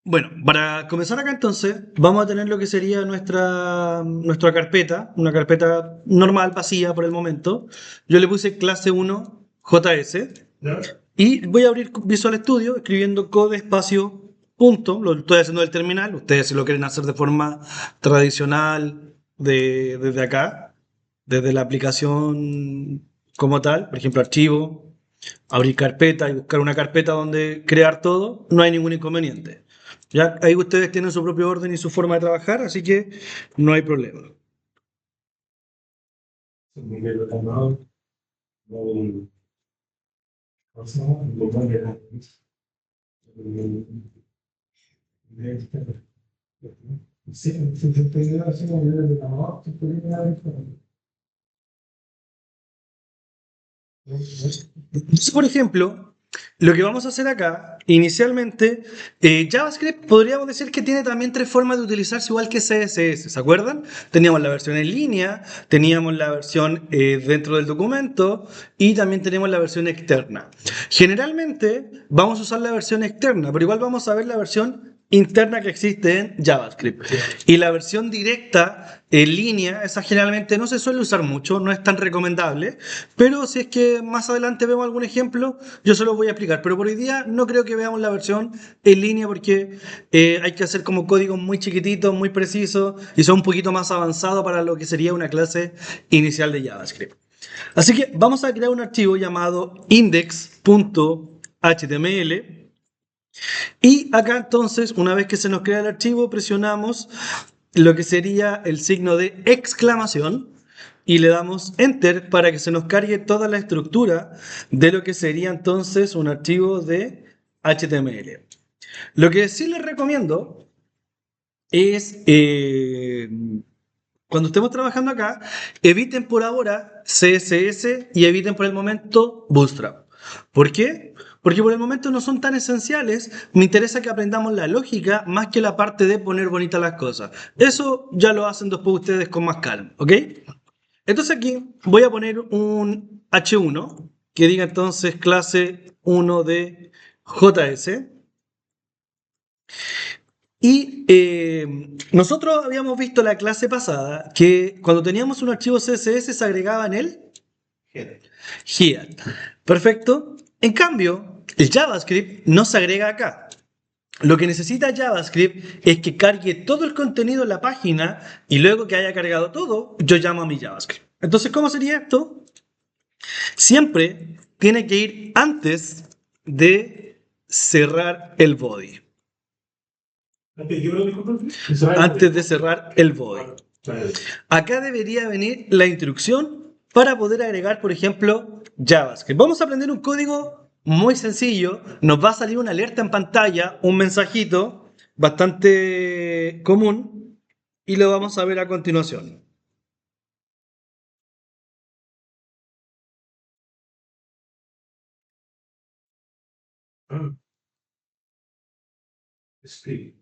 Bueno, para comenzar acá entonces, vamos a tener lo que sería nuestra carpeta, una carpeta normal, vacía por el momento. Yo le puse clase 1 JS ¿Ya? y voy a abrir Visual Studio escribiendo code espacio punto. Lo estoy haciendo del terminal. Ustedes si lo quieren hacer de forma tradicional desde acá, desde la aplicación como tal, por ejemplo, archivo, abrir carpeta y buscar una carpeta donde crear todo, no hay ningún inconveniente. Ya ahí ustedes tienen su propio orden y su forma de trabajar, así que no hay problema. Miguel Bernal, o Arsenal, o Manchester United. Sí, se te idea así como de la mano, se puede dar Entonces, por ejemplo, lo que vamos a hacer acá, inicialmente, JavaScript podríamos decir que tiene también tres formas de utilizarse igual que CSS, ¿se acuerdan? Teníamos la versión en línea, teníamos la versión dentro del documento y también tenemos la versión externa. Generalmente vamos a usar la versión externa, pero igual vamos a ver la versión interna que existe en JavaScript. Y la versión directa en línea, esa generalmente no se suele usar mucho, no es tan recomendable, pero si es que más adelante vemos algún ejemplo, yo se los voy a explicar. Pero por hoy día no creo que veamos la versión en línea porque hay que hacer como códigos muy chiquititos, muy precisos y son un poquito más avanzados para lo que sería una clase inicial de JavaScript. Así que vamos a crear un archivo llamado index.html y acá entonces, una vez que se nos crea el archivo, presionamos lo que sería el signo de exclamación y le damos Enter para que se nos cargue toda la estructura de lo que sería entonces un archivo de HTML. Lo que sí les recomiendo es, cuando estemos trabajando acá, eviten por ahora CSS y eviten por el momento Bootstrap. ¿Por qué? Porque por el momento no son tan esenciales. Me interesa que aprendamos la lógica más que la parte de poner bonitas las cosas. Eso ya lo hacen después ustedes con más calma, ¿ok? Entonces aquí voy a poner un H1 que diga entonces clase 1 de JS. Y nosotros habíamos visto la clase pasada que cuando teníamos un archivo CSS se agregaba en el head. Perfecto. En cambio, el JavaScript no se agrega acá. Lo que necesita JavaScript es que cargue todo el contenido en la página y luego que haya cargado todo, yo llamo a mi JavaScript. Entonces, ¿cómo sería esto? Siempre tiene que ir antes de cerrar el body. Antes de cerrar el body. Acá debería venir la instrucción para poder agregar, por ejemplo, JavaScript. Vamos a aprender un código muy sencillo. Nos va a salir una alerta en pantalla, un mensajito bastante común y lo vamos a ver a continuación. Sí.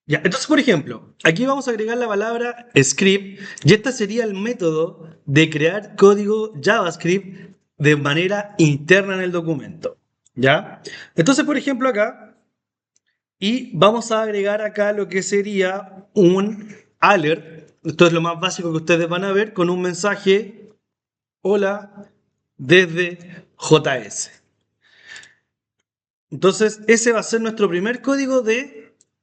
Ya, entonces, por ejemplo, aquí vamos a agregar la palabra script y este sería el método de crear código JavaScript de manera interna en el documento. ¿Ya? Entonces, por ejemplo, acá, y vamos a agregar acá lo que sería un alert. Esto es lo más básico que ustedes van a ver con un mensaje, hola, desde JS. Entonces, ese va a ser nuestro primer código de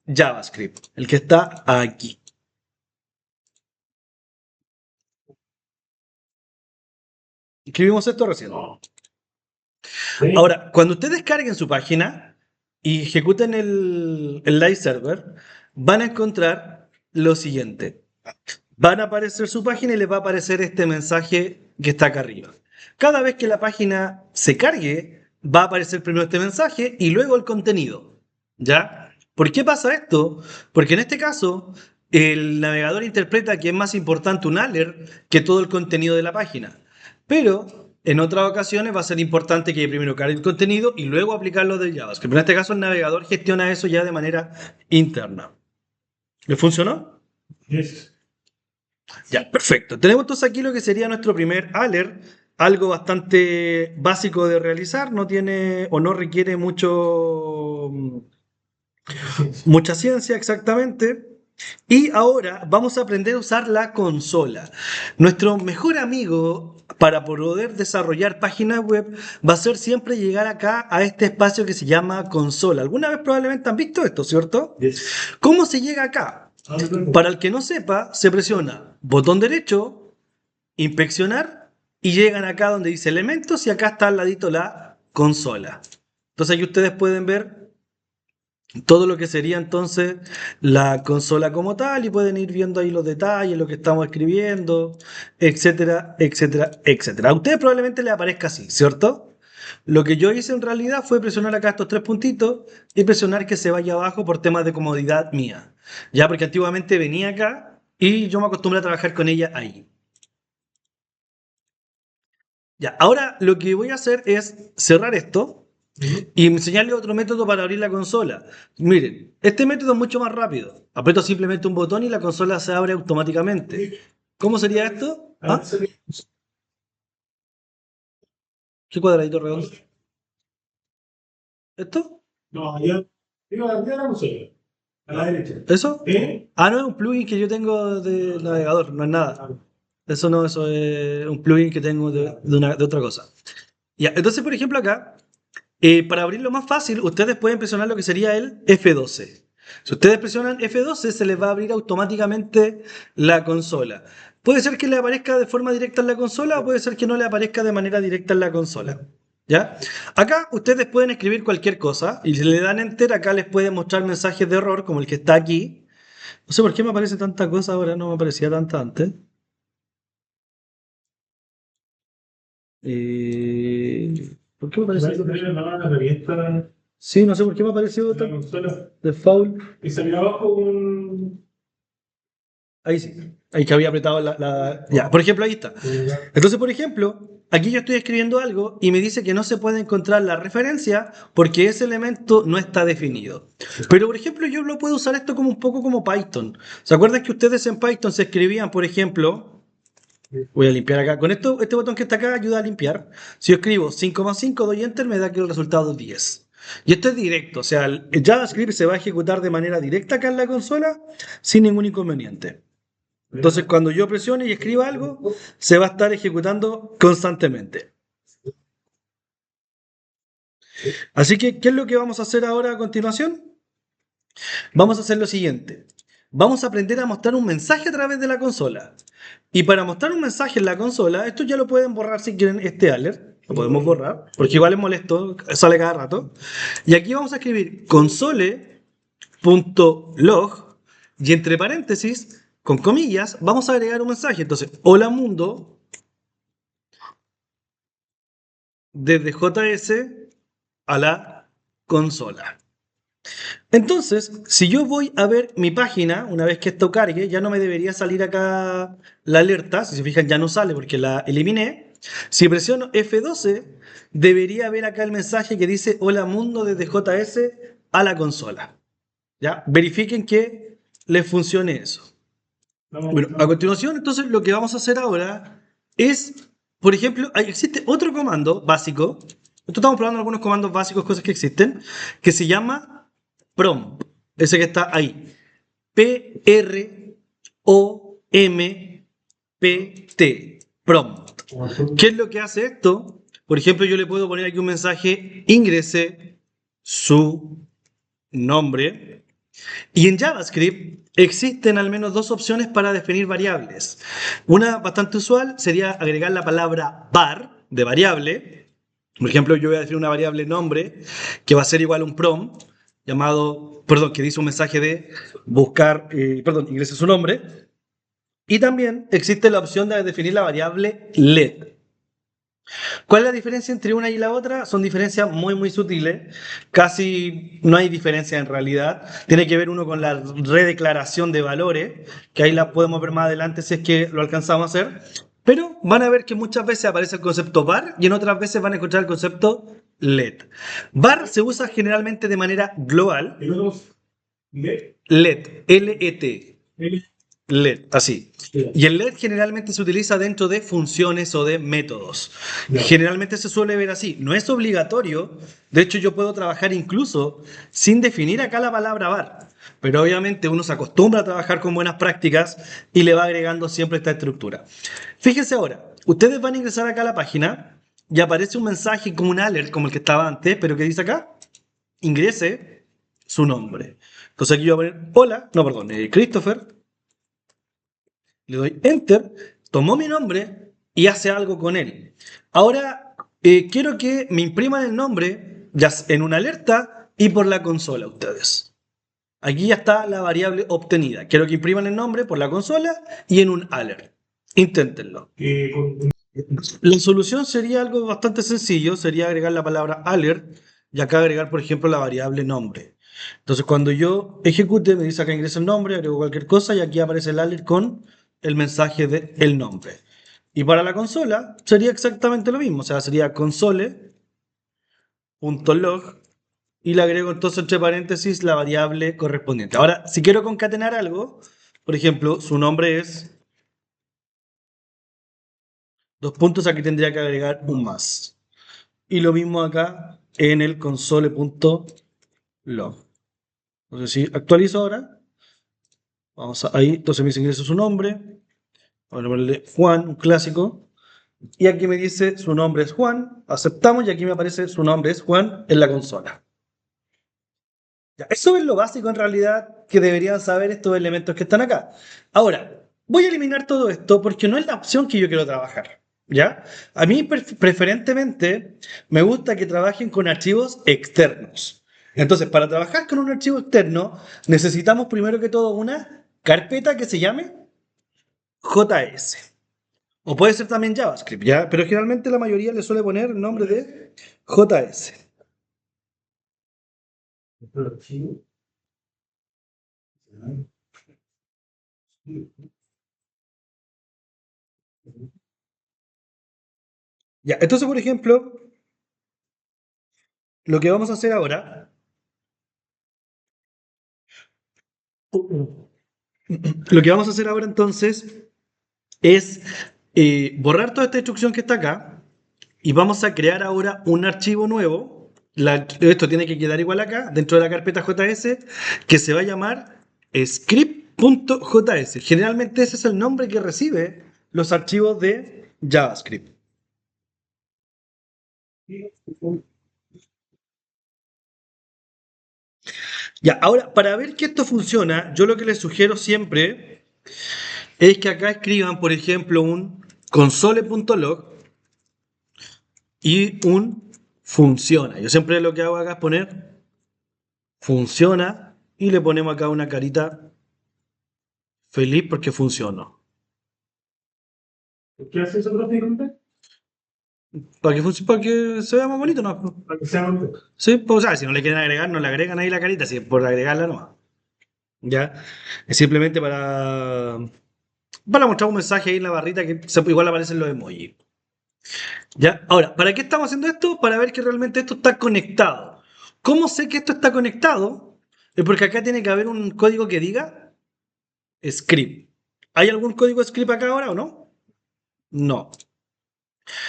JavaScript, el que está aquí. Escribimos esto recién. Ahora, cuando ustedes carguen su página y ejecuten el live server, van a encontrar lo siguiente. Van a aparecer su página y les va a aparecer este mensaje que está acá arriba. Cada vez que la página se cargue, va a aparecer primero este mensaje y luego el contenido. ¿Ya? ¿Por qué pasa esto? Porque en este caso, el navegador interpreta que es más importante un alert que todo el contenido de la página. Pero en otras ocasiones va a ser importante que primero cargue el contenido y luego aplicarlo de JavaScript. Pero en este caso, el navegador gestiona eso ya de manera interna. ¿Le funcionó? Yes. Ya, perfecto. Tenemos entonces aquí lo que sería nuestro primer alert algo bastante básico de realizar, no tiene o no requiere mucha ciencia exactamente. Y ahora vamos a aprender a usar la consola. Nuestro mejor amigo para poder desarrollar páginas web va a ser siempre llegar acá a este espacio que se llama consola. Alguna vez probablemente han visto esto, ¿cierto? ¿Cómo se llega acá? Para el que no sepa, se presiona botón derecho, inspeccionar y llegan acá donde dice elementos y acá está al ladito la consola. Entonces aquí ustedes pueden ver todo lo que sería entonces la consola como tal y pueden ir viendo ahí los detalles, lo que estamos escribiendo, etcétera, etcétera, etcétera. A ustedes probablemente les aparezca así, ¿cierto? Lo que yo hice en realidad fue presionar acá estos tres puntitos y presionar que se vaya abajo por temas de comodidad mía. Ya, porque antiguamente venía acá y yo me acostumbré a trabajar con ella ahí. Ya, ahora lo que voy a hacer es cerrar esto y enseñarle otro método para abrir la consola. Miren, este método es mucho más rápido. Aprieto simplemente un botón y la consola se abre automáticamente. ¿Cómo sería esto? ¿Ah? ¿Qué cuadradito redondo? ¿Esto? No, allá. Digo, allá la consola. A la derecha. ¿Eso? ¿Eh? Ah, no, es un plugin que yo tengo de navegador, no es nada. Eso no, eso es un plugin que tengo de otra cosa. Ya, entonces, por ejemplo, acá, para abrirlo más fácil, ustedes pueden presionar lo que sería el F12. Si ustedes presionan F12, se les va a abrir automáticamente la consola. Puede ser que le aparezca de forma directa en la consola o puede ser que no le aparezca de manera directa en la consola. ¿Ya? Acá ustedes pueden escribir cualquier cosa y si le dan enter, acá les puede mostrar mensajes de error como el que está aquí. No sé por qué me aparece tanta cosa ahora, no me aparecía tanta antes. ¿Por qué me aparece? Parece tener la mano herramienta Sí, no sé por qué me apareció de la consola. default. Y salió abajo un. Ahí sí. Ahí que había apretado Ya, por ejemplo, ahí está. Entonces, por ejemplo, aquí yo estoy escribiendo algo y me dice que no se puede encontrar la referencia porque ese elemento no está definido. Pero, por ejemplo, yo lo puedo usar esto como un poco como Python. ¿Se acuerdan que ustedes en Python se escribían, por ejemplo, voy a limpiar acá, con esto, este botón que está acá ayuda a limpiar. Si yo escribo 5,5, doy enter, me da que el resultado es 10. Y esto es directo, o sea, el JavaScript se va a ejecutar de manera directa acá en la consola sin ningún inconveniente. Entonces, cuando yo presione y escriba algo, se va a estar ejecutando constantemente. Así que, ¿qué es lo que vamos a hacer ahora a continuación? Vamos a hacer lo siguiente. Vamos a aprender a mostrar un mensaje a través de la consola. Y para mostrar un mensaje en la consola, esto ya lo pueden borrar si quieren este alert. Lo podemos borrar, porque igual es molesto, sale cada rato. Y aquí vamos a escribir console.log y entre paréntesis, con comillas, vamos a agregar un mensaje. Entonces, hola mundo, desde JS a la consola. Entonces, si yo voy a ver mi página, una vez que esto cargue, ya no me debería salir acá la alerta. Si se fijan, ya no sale porque la eliminé. Si presiono F12, debería ver acá el mensaje que dice Hola mundo desde JS a la consola. ¿Ya? Verifiquen que les funcione eso. Bueno, a continuación, entonces, lo que vamos a hacer ahora es, por ejemplo, existe otro comando básico. Esto estamos probando algunos comandos básicos, cosas que existen, que se llama prompt. Ese que está ahí. Prompt. Prompt. ¿Qué es lo que hace esto? Por ejemplo, yo le puedo poner aquí un mensaje, ingrese su nombre. Y en JavaScript existen al menos dos opciones para definir variables. Una bastante usual sería agregar la palabra var de variable. Por ejemplo, yo voy a definir una variable nombre que va a ser igual a un prompt llamado, perdón, que dice un mensaje de buscar, ingrese su nombre. Y también existe la opción de definir la variable let. ¿Cuál es la diferencia entre una y la otra? Son diferencias muy, muy sutiles. Casi no hay diferencia en realidad. Tiene que ver uno con la redeclaración de valores, que ahí la podemos ver más adelante si es que lo alcanzamos a hacer. Pero van a ver que muchas veces aparece el concepto var y en otras veces van a encontrar el concepto let. Var se usa generalmente de manera global. ¿Y luego? ¿Le? Let, L-E-T. ¿Le? LED, así. Y el LED generalmente se utiliza dentro de funciones o de métodos. Ya. Generalmente se suele ver así. No es obligatorio. De hecho, yo puedo trabajar incluso sin definir acá la palabra var. Pero obviamente uno se acostumbra a trabajar con buenas prácticas y le va agregando siempre esta estructura. Fíjense ahora, ustedes van a ingresar acá a la página y aparece un mensaje como un alert, como el que estaba antes, pero ¿qué dice acá? Ingrese su nombre. Entonces aquí yo voy a poner, hola, no, perdón, Christopher. Le doy Enter, tomó mi nombre y hace algo con él. Ahora quiero que me impriman el nombre ya en una alerta y por la consola ustedes. Aquí ya está la variable obtenida. Quiero que impriman el nombre por la consola y en un alert. Inténtenlo. La solución sería algo bastante sencillo, sería agregar la palabra alert y acá agregar, por ejemplo, la variable nombre. Entonces, cuando yo ejecute, me dice acá ingresa el nombre, agrego cualquier cosa y aquí aparece el alert con el mensaje de el nombre. Y para la consola sería exactamente lo mismo, o sea, sería console.log y le agrego entonces entre paréntesis la variable correspondiente. Ahora, si quiero concatenar algo, por ejemplo, su nombre es dos puntos, aquí tendría que agregar un más. Y lo mismo acá en el console.log. Entonces, si actualizo ahora, vamos ahí, entonces me dice ingresa su nombre, vamos a ponerle Juan, un clásico, y aquí me dice su nombre es Juan, aceptamos y aquí me aparece su nombre es Juan en la consola. Ya, eso es lo básico en realidad que deberían saber estos elementos que están acá. Ahora, voy a eliminar todo esto porque no es la opción que yo quiero trabajar. ¿Ya? A mí preferentemente me gusta que trabajen con archivos externos. Entonces, para trabajar con un archivo externo, necesitamos primero que todo una carpeta que se llame JS. O puede ser también JavaScript, ¿ya? Pero generalmente la mayoría le suele poner el nombre de JS. Ya, entonces, por ejemplo, lo que vamos a hacer ahora, lo que vamos a hacer ahora entonces es borrar toda esta instrucción que está acá y vamos a crear ahora un archivo nuevo. Esto tiene que quedar igual acá, dentro de la carpeta JS, que se va a llamar script.js. Generalmente ese es el nombre que recibe los archivos de JavaScript. Ya, ahora, para ver que esto funciona, yo lo que les sugiero siempre es que acá escriban, por ejemplo, un console.log y un funciona. Yo siempre lo que hago acá es poner funciona y le ponemos acá una carita feliz porque funcionó. ¿Qué hace eso prácticamente? Para que se vea más bonito, ¿no? Para que sea bonito. Sí, pues, o sea, si no le quieren agregar, no le agregan ahí la carita, si es por agregarla nomás. ¿Ya? Es simplemente para mostrar un mensaje ahí en la barrita que igual aparecen los emojis. ¿Ya? Ahora, ¿para qué estamos haciendo esto? Para ver que realmente esto está conectado. ¿Cómo sé que esto está conectado? Es porque acá tiene que haber un código que diga script. ¿Hay algún código script acá ahora o no? No.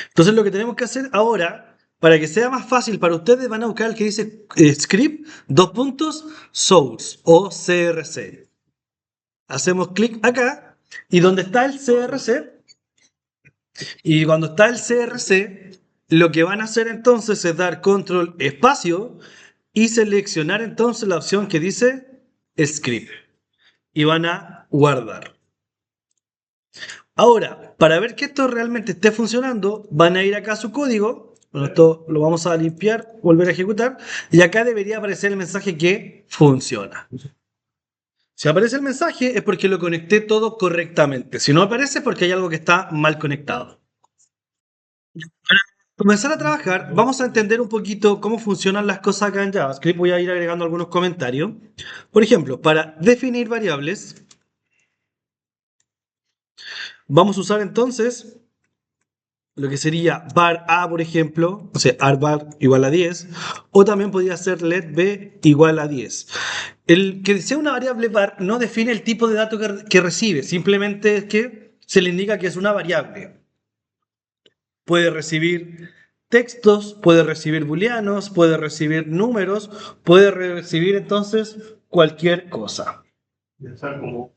Entonces lo que tenemos que hacer ahora, para que sea más fácil para ustedes, van a buscar el que dice script, dos puntos, source o CRC. Hacemos clic acá y donde está el CRC, y cuando está el CRC, lo que van a hacer entonces es dar control espacio y seleccionar entonces la opción que dice script. Y van a guardar. Ahora, para ver que esto realmente esté funcionando, van a ir acá a su código. Bueno, esto lo vamos a limpiar, volver a ejecutar. Y acá debería aparecer el mensaje que funciona. Si aparece el mensaje es porque lo conecté todo correctamente. Si no aparece es porque hay algo que está mal conectado. Para comenzar a trabajar, vamos a entender un poquito cómo funcionan las cosas acá en JavaScript. Voy a ir agregando algunos comentarios. Por ejemplo, para definir variables, vamos a usar entonces lo que sería var a, por ejemplo, o sea, arvar igual a 10, o también podría ser let b igual a 10. El que sea una variable var no define el tipo de dato que recibe, simplemente es que se le indica que es una variable. Puede recibir textos, puede recibir booleanos, puede recibir números, puede recibir entonces cualquier cosa. Ya está como.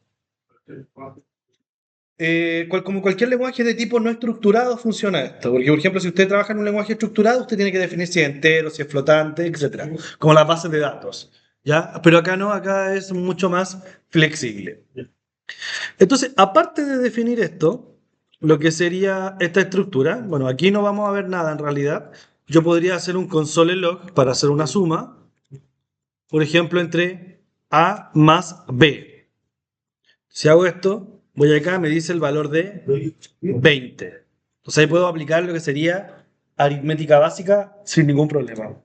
Como cualquier lenguaje de tipo no estructurado funciona esto. Porque, por ejemplo, si usted trabaja en un lenguaje estructurado, usted tiene que definir si es entero, si es flotante, etcétera, como las bases de datos. ¿Ya? Pero acá no, acá es mucho más flexible. Entonces, aparte de definir esto, lo que sería esta estructura, bueno, aquí no vamos a ver nada en realidad. Yo podría hacer un console log para hacer una suma, por ejemplo, entre A más B. Si hago esto, voy acá, me dice el valor de 20. Entonces ahí puedo aplicar lo que sería aritmética básica sin ningún problema.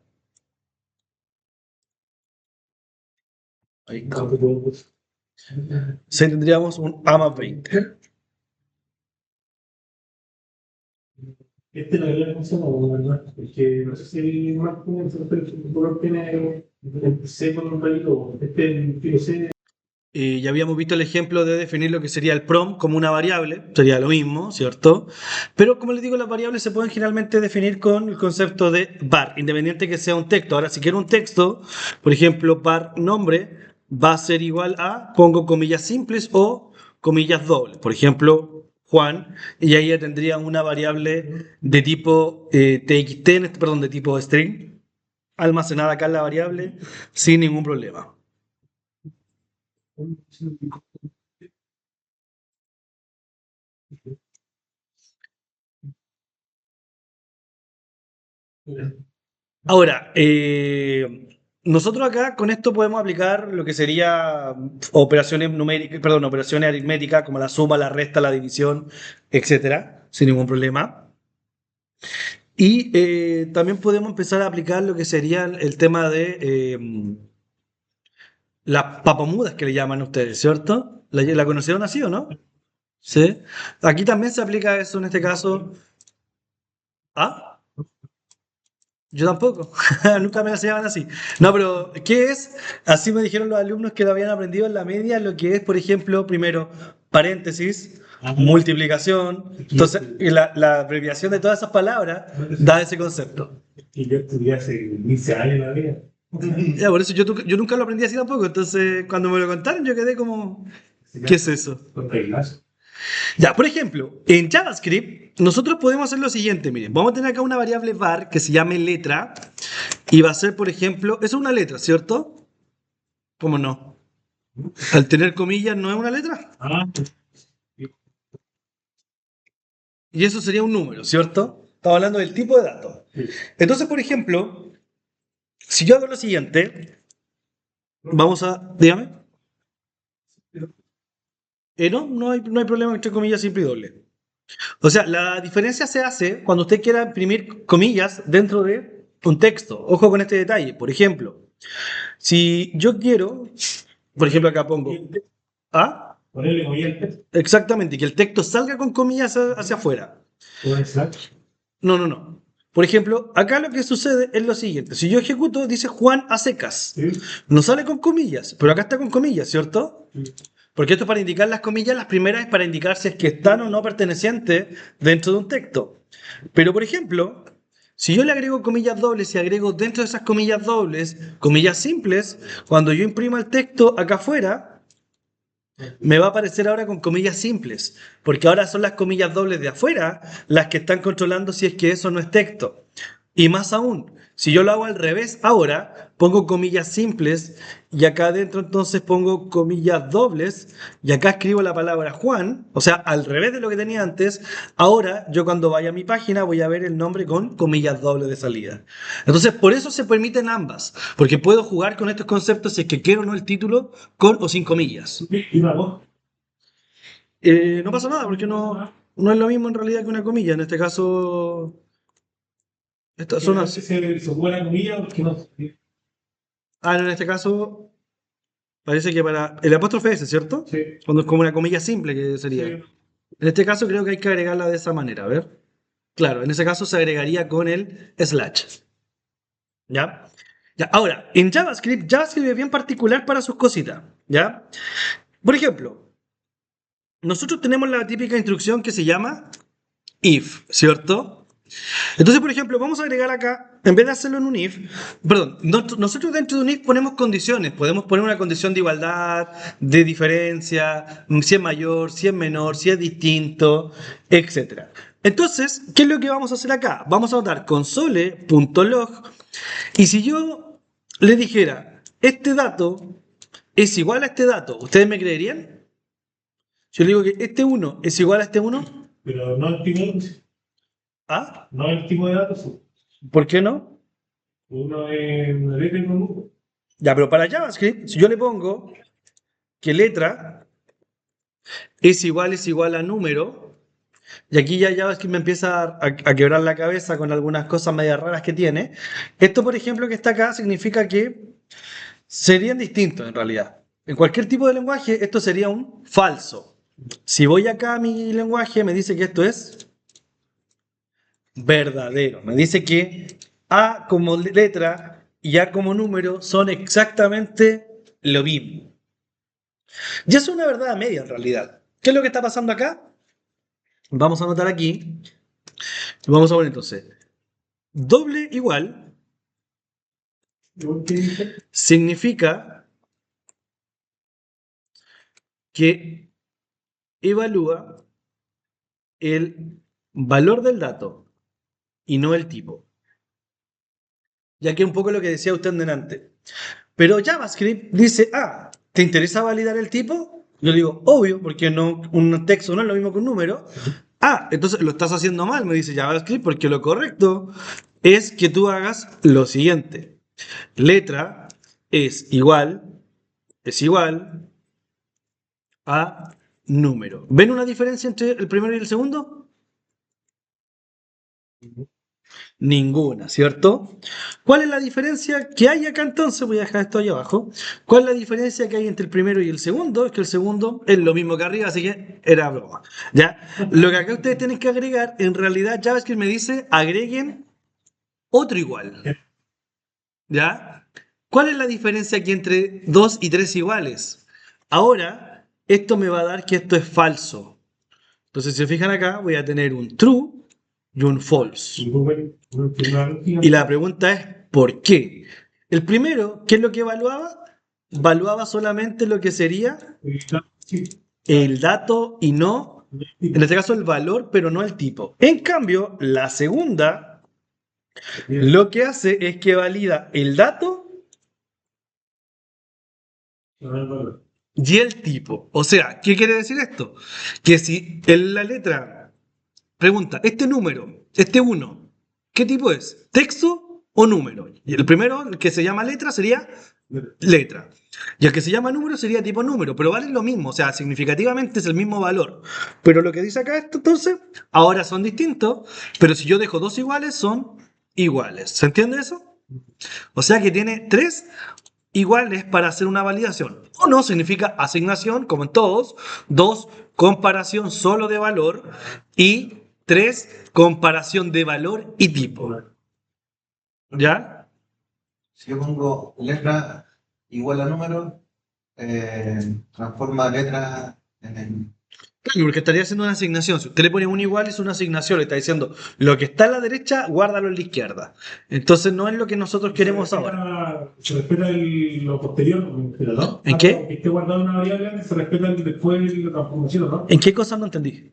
Ahí está. Sí, tendríamos un A más 20. Este no había funcionado, ¿verdad? Porque no sé si Marco tiene el C con un palito. Este C. Ya habíamos visto el ejemplo de definir lo que sería el prom como una variable, sería lo mismo, ¿cierto? Pero como les digo, las variables se pueden generalmente definir con el concepto de var, independiente que sea un texto. Ahora, si quiero un texto, por ejemplo, var nombre va a ser igual a, pongo comillas simples o comillas dobles. Por ejemplo, Juan, y ahí ya tendría una variable de tipo txt, perdón, de tipo string, almacenada acá en la variable sin ningún problema. Ahora, nosotros acá con esto podemos aplicar lo que sería operaciones numéricas, perdón, operaciones aritméticas como la suma, la resta, la división, etcétera, sin ningún problema. Y también podemos empezar a aplicar lo que sería el tema de las papamudas que le llaman ustedes, ¿cierto? ¿La conocieron así o no? Sí. Aquí también se aplica eso en este caso. ¿Ah? Yo tampoco, nunca me enseñaban así. No, pero ¿qué es? Así me dijeron los alumnos que lo habían aprendido en la media, lo que es, por ejemplo, primero, paréntesis, multiplicación. Entonces, y la abreviación de todas esas palabras da ese concepto. Y yo estudié hace 15 años en la vida. Ya, por eso yo nunca lo aprendí así tampoco. Entonces, cuando me lo contaron, yo quedé como, ¿qué es eso? Ya, por ejemplo, en JavaScript, nosotros podemos hacer lo siguiente, miren, vamos a tener acá una variable var que se llame letra y va a ser, por ejemplo, eso es una letra, ¿cierto? ¿Cómo no? Al tener comillas no es una letra. Ah, Y eso sería un número, ¿cierto? Estamos hablando del tipo de datos. Entonces, por ejemplo, si yo hago lo siguiente, vamos a, dígame. No hay problema entre comillas simple y doble. O sea, la diferencia se hace cuando usted quiera imprimir comillas dentro de un texto. Ojo con este detalle. Por ejemplo, si yo quiero, por ejemplo, acá pongo, ¿ah? ponerle comillas al texto. Exactamente, que el texto salga con comillas hacia afuera. No, no, no. Por ejemplo, acá lo que sucede es lo siguiente. Si yo ejecuto, dice Juan a secas. Sí. No sale con comillas, pero acá está con comillas, ¿cierto? Sí. Porque esto es para indicar las comillas, las primeras es para indicar si es que están o no pertenecientes dentro de un texto. Pero, por ejemplo, si yo le agrego comillas dobles y agrego dentro de esas comillas dobles comillas simples, cuando yo imprima el texto acá afuera, me va a aparecer ahora con comillas simples, porque ahora son las comillas dobles de afuera las que están controlando si es que eso no es texto. Y más aún, si yo lo hago al revés ahora, pongo comillas simples y acá adentro entonces pongo comillas dobles y acá escribo la palabra Juan, o sea, al revés de lo que tenía antes, ahora yo cuando vaya a mi página voy a ver el nombre con comillas dobles de salida. Entonces, por eso se permiten ambas, porque puedo jugar con estos conceptos si es que quiero o no el título con o sin comillas. ¿Y una voz? No pasa nada, porque no es lo mismo en realidad que una comilla. En este caso, estas son así. Se buena comilla porque no. Ah, no, en este caso, parece que para el apóstrofe S, ¿cierto? Sí. Cuando es como una comilla simple que sería. Sí. En este caso, creo que hay que agregarla de esa manera. A ver. Claro, en ese caso se agregaría con el slash. ¿Ya? Ya, ahora, en JavaScript, JavaScript es bien particular para sus cositas. ¿Ya? Por ejemplo, nosotros tenemos la típica instrucción que se llama if, ¿cierto? Entonces, por ejemplo, vamos a agregar acá, en vez de hacerlo en un if, perdón, nosotros dentro de un if ponemos condiciones, podemos poner una condición de igualdad, de diferencia, si es mayor, si es menor, si es distinto, etcétera. Entonces, ¿qué es lo que vamos a hacer acá? Vamos a anotar console.log y si yo le dijera, este dato es igual a este dato, ¿ustedes me creerían? Yo le digo que este uno es igual a este uno. Pero no el tipo, ¿Ah? no el tipo de datos. ¿Por qué no? Uno es una letra y un número. Ya, pero para JavaScript, si yo le pongo que letra es igual a número, y aquí ya JavaScript me empieza a quebrar la cabeza con algunas cosas medias raras que tiene. Esto, por ejemplo, que está acá, significa que serían distintos en realidad. En cualquier tipo de lenguaje, esto sería un falso. Si voy acá a mi lenguaje, me dice que esto es verdadero. Me dice que A como letra y A como número son exactamente lo mismo. Y eso es una verdad a media en realidad. ¿Qué es lo que está pasando acá? Vamos a anotar aquí. Vamos a poner entonces. Doble igual Igual que dice, significa que evalúa el valor del dato y no el tipo. Ya que un poco lo que decía usted delante. Pero JavaScript dice, ah, ¿te interesa validar el tipo? Yo digo, obvio, porque no, un texto no es lo mismo que un número. Ah, entonces lo estás haciendo mal, me dice JavaScript, porque lo correcto es que tú hagas lo siguiente. Letra es igual a número. ¿Ven una diferencia entre el primero y el segundo? Ninguna, ¿cierto? ¿Cuál es la diferencia que hay acá entonces? Voy a dejar esto ahí abajo. ¿Cuál es la diferencia que hay entre el primero y el segundo? Es que el segundo es lo mismo que arriba, así que era broma. ¿Ya? Lo que acá ustedes tienen que agregar, en realidad JavaScript me dice agreguen otro igual. ¿Ya? ¿Cuál es la diferencia aquí entre 2 y 3 iguales? Ahora, esto me va a dar que esto es falso. Entonces, si se fijan acá, voy a tener un true y un false. Y la pregunta es, ¿por qué? El primero, ¿qué es lo que evaluaba? Evaluaba solamente lo que sería el dato y no, en este caso el valor, pero no el tipo. En cambio, la segunda, lo que hace es que valida el dato y el tipo. O sea, ¿qué quiere decir esto? Que si en la letra pregunta, este número, este uno, ¿qué tipo es? ¿Texto o número? Y el primero, el que se llama letra, sería letra. Y el que se llama número sería tipo número, pero valen lo mismo, o sea, significativamente es el mismo valor. Pero lo que dice acá esto, entonces, ahora son distintos, pero si yo dejo dos iguales, son iguales. ¿Se entiende eso? O sea que tiene tres iguales para hacer una validación. Uno significa asignación, como en todos. Dos, comparación solo de valor. Y tres, comparación de valor y tipo. ¿Ya? Si yo pongo letra igual a número, transforma letra en el... Claro, porque estaría haciendo una asignación. Si usted le pone un igual, es una asignación. Le está diciendo, lo que está a la derecha, guárdalo en la izquierda. Entonces no es lo que nosotros queremos ahora. Se respeta lo posterior, ¿no? ¿En qué? Que esté guardado una variable, se respeta después la transformación, ¿no? ¿En qué cosa no entendí?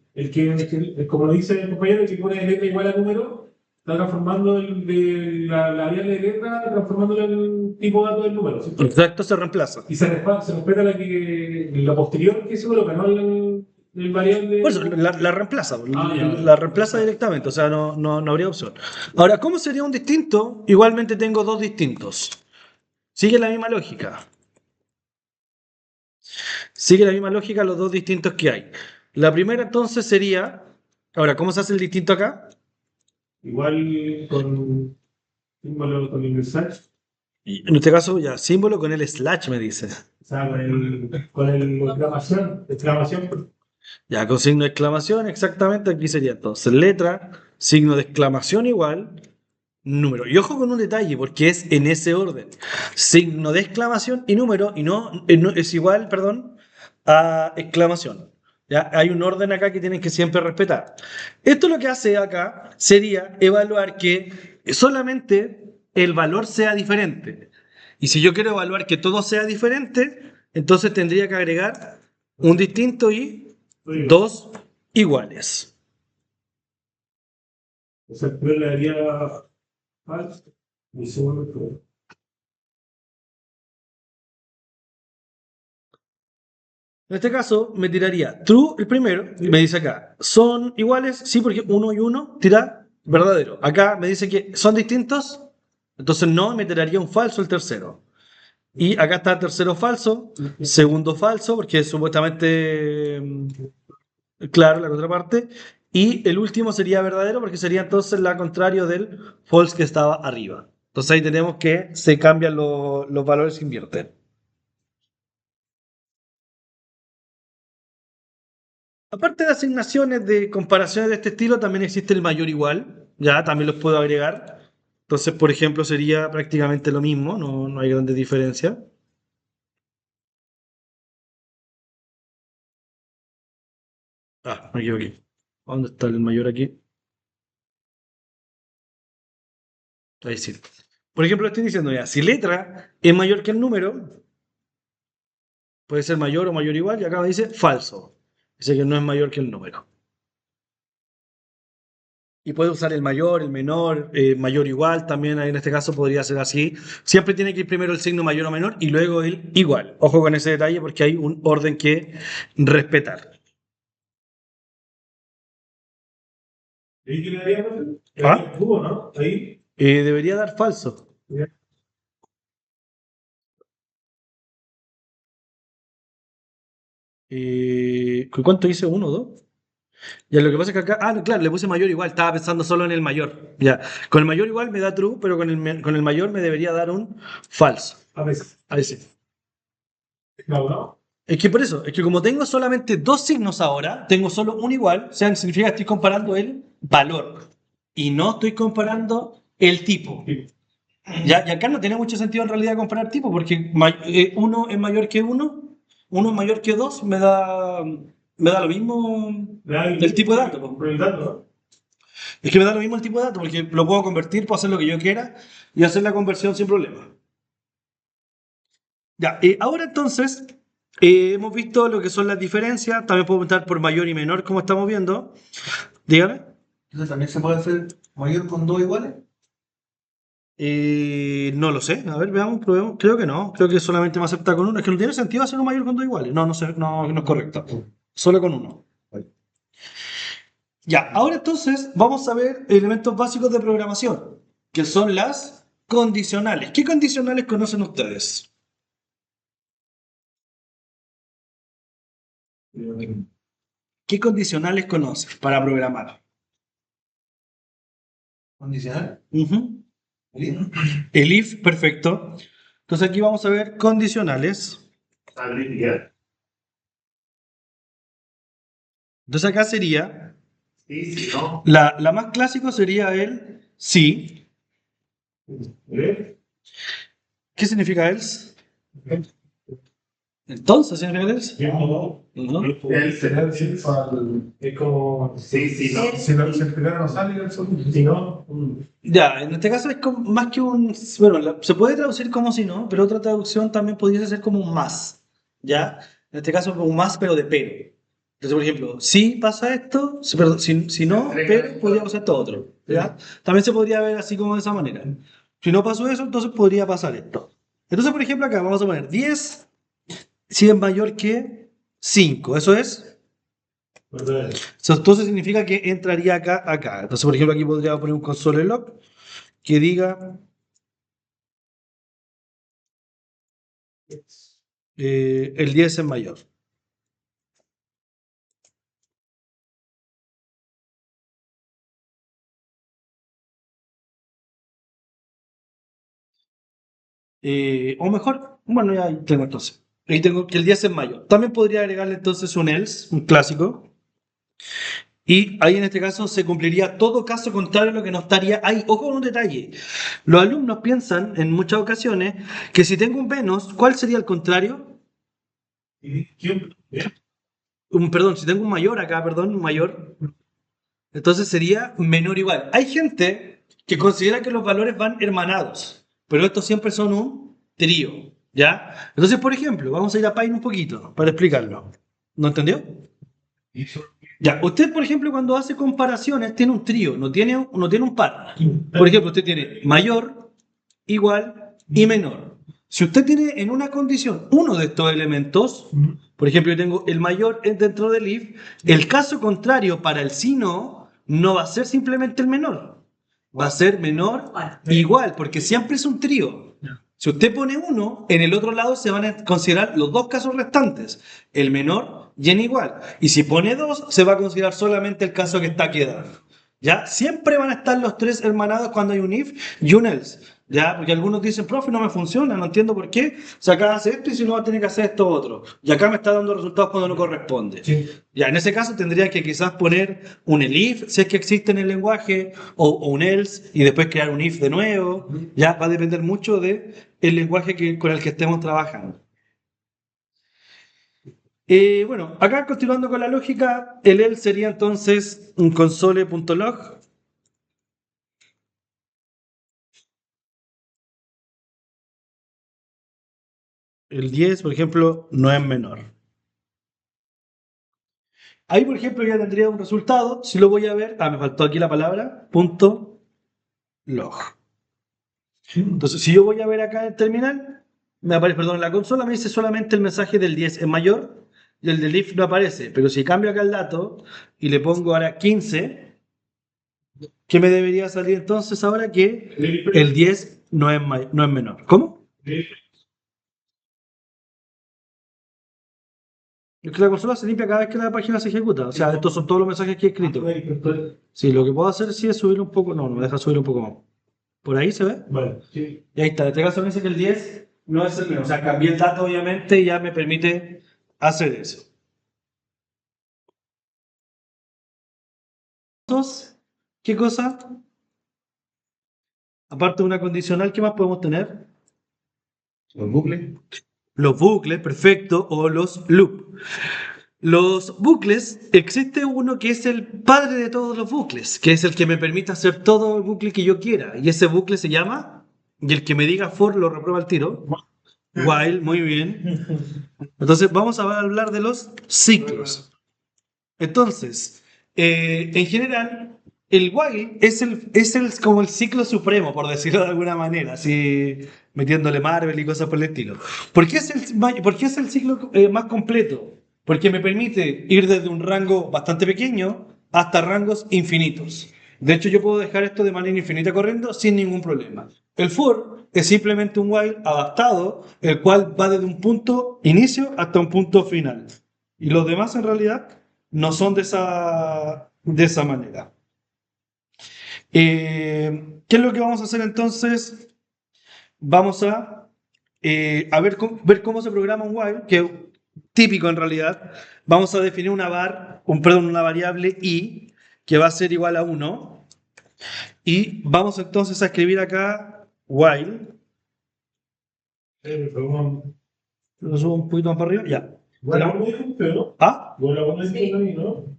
Como lo dice el compañero, que pone letra igual a número, está transformando la variable de letra, transformándola en el tipo de dato del número, ¿cierto? Exacto, se reemplaza. Y se respeta la posterior que se coloca, ¿no? El variable. Por eso, la reemplaza. Ya. La reemplaza directamente, o sea, no habría opción. Ahora, ¿cómo sería un distinto? Igualmente tengo dos distintos. Sigue la misma lógica. Sigue la misma lógica los dos distintos que hay. La primera entonces sería. Ahora, ¿cómo se hace el distinto acá? Igual con símbolo con el slash, Y en este caso, ya, símbolo con el slash me dice. o sea, con el exclamación, Ya, con signo de exclamación, exactamente, aquí sería entonces letra, signo de exclamación igual, número. Y ojo con un detalle, porque es en ese orden. Signo de exclamación y número, y no es igual, perdón, a exclamación. ¿Ya? Hay un orden acá que tienen que siempre respetar. Esto lo que hace acá sería evaluar que solamente el valor sea diferente. Y si yo quiero evaluar que todo sea diferente, entonces tendría que agregar un distinto y dos iguales. O sea, el primero le daría falso y el segundo true. En este caso, me tiraría true el primero, y me dice acá, ¿son iguales? Sí, porque uno y uno tira verdadero. Acá me dice que son distintos, entonces no, me tiraría un falso el tercero. Y acá está tercero falso, segundo falso, porque es supuestamente, claro, la contraparte. Y el último sería verdadero, porque sería entonces la contrario del false que estaba arriba. Entonces ahí tenemos que se cambian los valores, se invierten. Aparte de asignaciones de comparaciones de este estilo, también existe el mayor igual, ya también los puedo agregar. Entonces, por ejemplo, sería prácticamente lo mismo, no hay grandes diferencias. Ah, me equivoqué. ¿Dónde está el mayor aquí? Ahí sí. Por ejemplo, estoy diciendo ya, si letra es mayor que el número, puede ser mayor o mayor igual, y acá me dice falso. Dice que no es mayor que el número. Y puede usar el mayor, el menor, mayor igual, también en este caso podría ser así. Siempre tiene que ir primero el signo mayor o menor y luego el igual. Ojo con ese detalle porque hay un orden que respetar. ¿Ahí qué le daría? ¿Ah? El cubo, ¿no? Ahí. Debería dar falso. Ya. ¿Cuánto hice? ¿Uno, dos? Ya, lo que pasa es que acá, no, claro, le puse mayor igual, estaba pensando solo en el mayor. Ya, con el mayor igual me da true, pero con el mayor me debería dar un falso. A veces. Ahí sí. No, no. Es que por eso, es que como tengo solamente dos signos ahora, tengo solo un igual, o sea, significa que estoy comparando el valor y no estoy comparando el tipo. Sí. Ya, y acá no tiene mucho sentido en realidad comparar tipo, porque uno es mayor que uno es mayor que dos, me da lo mismo el tipo de dato, po. Por el dato, ¿no? Es que me da lo mismo el tipo de dato, porque lo puedo convertir, puedo hacer lo que yo quiera y hacer la conversión sin problema. Ya, ahora entonces hemos visto lo que son las diferencias. También puedo preguntar por mayor y menor, como estamos viendo. Dígame. Entonces también se puede hacer mayor con dos iguales. No lo sé. A ver, veamos, probemos. Creo que no. Creo que solamente me acepta con uno. Es que no tiene sentido hacer un mayor con dos iguales. No, no sé, no es correcto. Solo con uno. Ya, ahora entonces vamos a ver elementos básicos de programación, que son las condicionales. ¿Qué condicionales conocen ustedes? ¿Qué condicionales conocen para programar? Condicional. Ujú. ¿Sí? El if, perfecto. Entonces aquí vamos a ver condicionales. Agregar. Entonces acá sería, Sí, sí, no. la más clásico sería el sí. ¿Ves? ¿Qué significa else? Entonces, ¿significa else? No. No. El será es como. Sí, sí, no. Si el primero no sale, el segundo. Si no. Ya, en este caso es más que un, bueno, se puede traducir como si no, pero otra traducción también podría ser como un más, ¿ya? En este caso un más, pero de pero. Entonces, por ejemplo, si pasa esto, perdón, si no, pero podría pasar esto otro, ¿ya? También se podría ver así como de esa manera. Si no pasó eso, entonces podría pasar esto. Entonces, por ejemplo, acá vamos a poner 10 si es mayor que 5, eso es. ¿Verdad? Entonces significa que entraría acá. Entonces, por ejemplo, aquí podría poner un console log que diga el 10 es mayor. O mejor, bueno, ya ahí tengo entonces. Ahí tengo que el 10 es mayor. También podría agregarle entonces un else, un clásico, Y ahí en este caso se cumpliría todo caso contrario a lo que no estaría ahí. Ojo con un detalle. Los alumnos piensan en muchas ocasiones que si tengo un menos, ¿cuál sería el contrario? Perdón, si tengo un mayor acá, perdón, un mayor, entonces sería menor o igual. Hay gente que considera que los valores van hermanados, pero estos siempre son un trío, ¿ya? Entonces, por ejemplo, vamos a ir a Pine un poquito para explicarlo. ¿No entendió? Ya, usted, por ejemplo, cuando hace comparaciones, tiene un trío, no tiene un par. Por ejemplo, usted tiene mayor, igual y menor. Si usted tiene en una condición uno de estos elementos, por ejemplo, yo tengo el mayor dentro del if, el caso contrario para el si no va a ser simplemente el menor. Va a ser menor igual, porque siempre es un trío. Si usted pone uno, en el otro lado se van a considerar los dos casos restantes, el menor y el igual. Y si pone dos, se va a considerar solamente el caso que está quedando. ¿Ya? Siempre van a estar los tres hermanados cuando hay un if y un else. ¿Ya? Porque algunos dicen, profe, no me funciona, no entiendo por qué. Si acá hace esto y si no va a tener que hacer esto otro. Y acá me está dando resultados cuando no corresponde. Sí. Ya, en ese caso tendría que quizás poner un elif, si es que existe en el lenguaje, o un else, y después crear un if de nuevo. Ya, va a depender mucho del lenguaje con el que estemos trabajando. Bueno, acá continuando con la lógica, el else sería entonces un console.log. El 10, por ejemplo, no es menor. Ahí, por ejemplo, ya tendría un resultado. Si lo voy a ver, me faltó aquí la palabra, punto log. Entonces, si yo voy a ver acá en el terminal, me aparece, perdón, en la consola me dice solamente el mensaje del 10 es mayor y el del if no aparece. Pero si cambio acá el dato y le pongo ahora 15, ¿qué me debería salir entonces ahora? Que el 10 no es menor. ¿Cómo? Es que la consola se limpia cada vez que la página se ejecuta. O sea, estos son todos los mensajes que he escrito. Sí, lo que puedo hacer sí es subir un poco. No me deja subir un poco más. ¿Por ahí se ve? Vale, sí. Y ahí está. En este caso me dice que el 10 no es el menor. O sea, cambié el dato obviamente y ya me permite hacer eso. Dos, ¿qué cosa? Aparte de una condicional, ¿qué más podemos tener? Los bucles. Los bucles, perfecto, o los loop. Los bucles, existe uno que es el padre de todos los bucles, que es el que me permite hacer todo el bucle que yo quiera. Y ese bucle se llama, y el que me diga for lo reprueba al tiro. While, muy bien. Entonces vamos a hablar de los ciclos. Entonces, en general, el while es como el ciclo supremo, por decirlo de alguna manera, así metiéndole Marvel y cosas por el estilo. ¿Por qué es el ciclo más completo? Porque me permite ir desde un rango bastante pequeño hasta rangos infinitos. De hecho, yo puedo dejar esto de manera infinita corriendo sin ningún problema. El for es simplemente un while adaptado, el cual va desde un punto inicio hasta un punto final. Y los demás en realidad no son de esa manera. ¿Qué es lo que vamos a hacer entonces? Vamos a ver cómo se programa un while, que es típico en realidad. Vamos a definir una variable i, que va a ser igual a 1. Y vamos entonces a escribir acá while. Lo subo un poquito más para arriba, ya. Bueno, uno dijo, pero no. ¿Ah? Bueno, uno dijo, ¿no?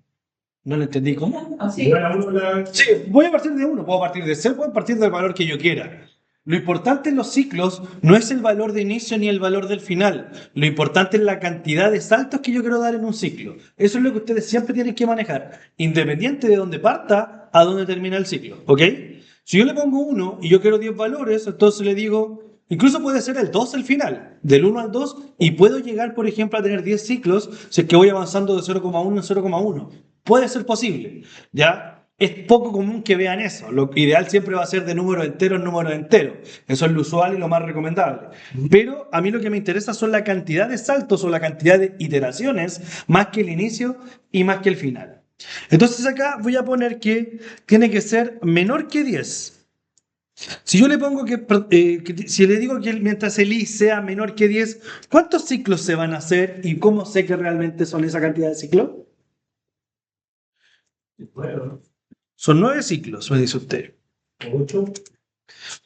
No lo entendí, ¿cómo? Sí. Bueno, uno la... Sí, voy a partir de 1, puedo partir de 0, puedo partir del valor que yo quiera. Lo importante en los ciclos no es el valor de inicio ni el valor del final. Lo importante es la cantidad de saltos que yo quiero dar en un ciclo. Eso es lo que ustedes siempre tienen que manejar, independiente de dónde parta a dónde termina el ciclo. ¿Ok? Si yo le pongo 1 y yo quiero 10 valores, entonces le digo, incluso puede ser el 2 el final, del 1 al 2, y puedo llegar, por ejemplo, a tener 10 ciclos si es que voy avanzando de 0,1 en 0,1. Puede ser posible, ¿ya? Es poco común que vean eso. Lo ideal siempre va a ser de número entero en número entero. Eso es lo usual y lo más recomendable. Pero a mí lo que me interesa son la cantidad de saltos o la cantidad de iteraciones, más que el inicio y más que el final. Entonces acá voy a poner que tiene que ser menor que 10. Si yo le pongo si le digo que mientras el i sea menor que 10, ¿cuántos ciclos se van a hacer y cómo sé que realmente son esa cantidad de ciclos? Bueno, Son 9 ciclos, me dice usted. 8,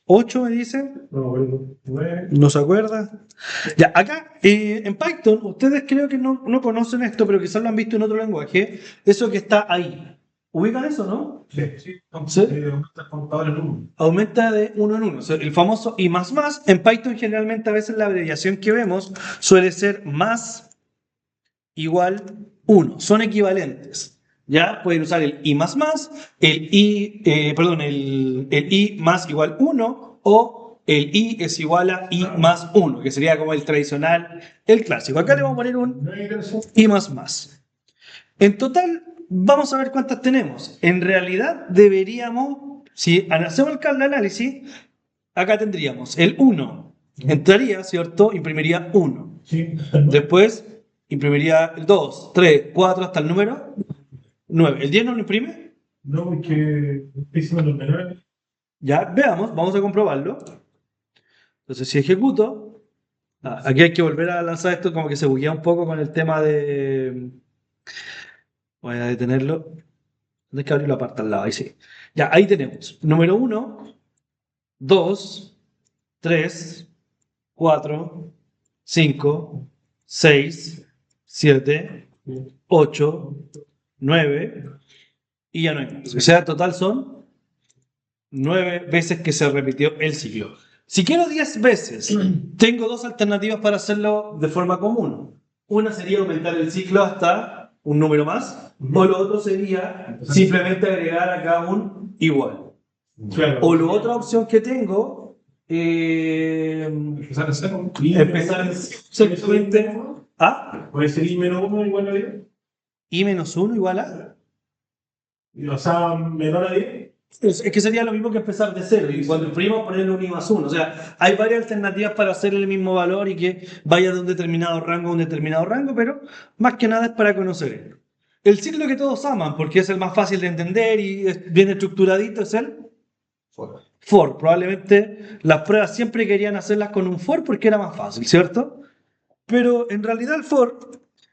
8 me dice, no, bueno, 9. ¿no se acuerda? Ya, acá en Python, ustedes creo que no conocen esto, pero quizás lo han visto en otro lenguaje. Eso que está ahí. ¿Ubican eso, no? Sí, sí, ¿Sí? aumenta el contador en 1. Aumenta de uno en uno. O sea, el famoso I más más. En Python generalmente a veces la abreviación que vemos suele ser más igual 1. Son equivalentes. ¿Ya? Pueden usar el I más más, el I más igual 1 o el I es igual a I más 1, que sería como el tradicional, el clásico. Acá le vamos a poner un I más más. En total, vamos a ver cuántas tenemos. En realidad, deberíamos, si hacemos el análisis, acá tendríamos el 1. Entraría, ¿cierto? Imprimiría 1. Sí. Después, imprimiría el 2, 3, 4 hasta el número 9. ¿El 10 no lo imprime? No, porque estoy diciendo los menores. Ya, veamos, vamos a comprobarlo. Entonces, si ejecuto, aquí hay que volver a lanzar esto, como que se buguea un poco con el tema de... Voy a detenerlo. Tienes que abrirlo aparte al lado, ahí sí. Ya, ahí tenemos. Número 1, 2, 3, 4, 5, 6, 7, 8, 9 y ya no hay más. O sea, total son 9 veces que se repitió el ciclo. Si quiero 10 veces, tengo dos alternativas para hacerlo de forma común. Una sería aumentar el ciclo hasta un número más, o lo otro sería simplemente agregar acá un igual. Claro. O la otra opción que tengo, Empezar a hacer un empezar simplemente a puede ser I menos 1 igual a 10. I menos 1 igual a... O sea, menor a 10. Es que sería lo mismo que empezar de cero y cuando imprimimos ponerle un I más 1. O sea, hay varias alternativas para hacer el mismo valor y que vaya de un determinado rango a un determinado rango, pero más que nada es para conocer esto. El ciclo que todos aman, porque es el más fácil de entender y es bien estructuradito, es el for. Probablemente las pruebas siempre querían hacerlas con un for porque era más fácil, ¿cierto? Pero en realidad el for,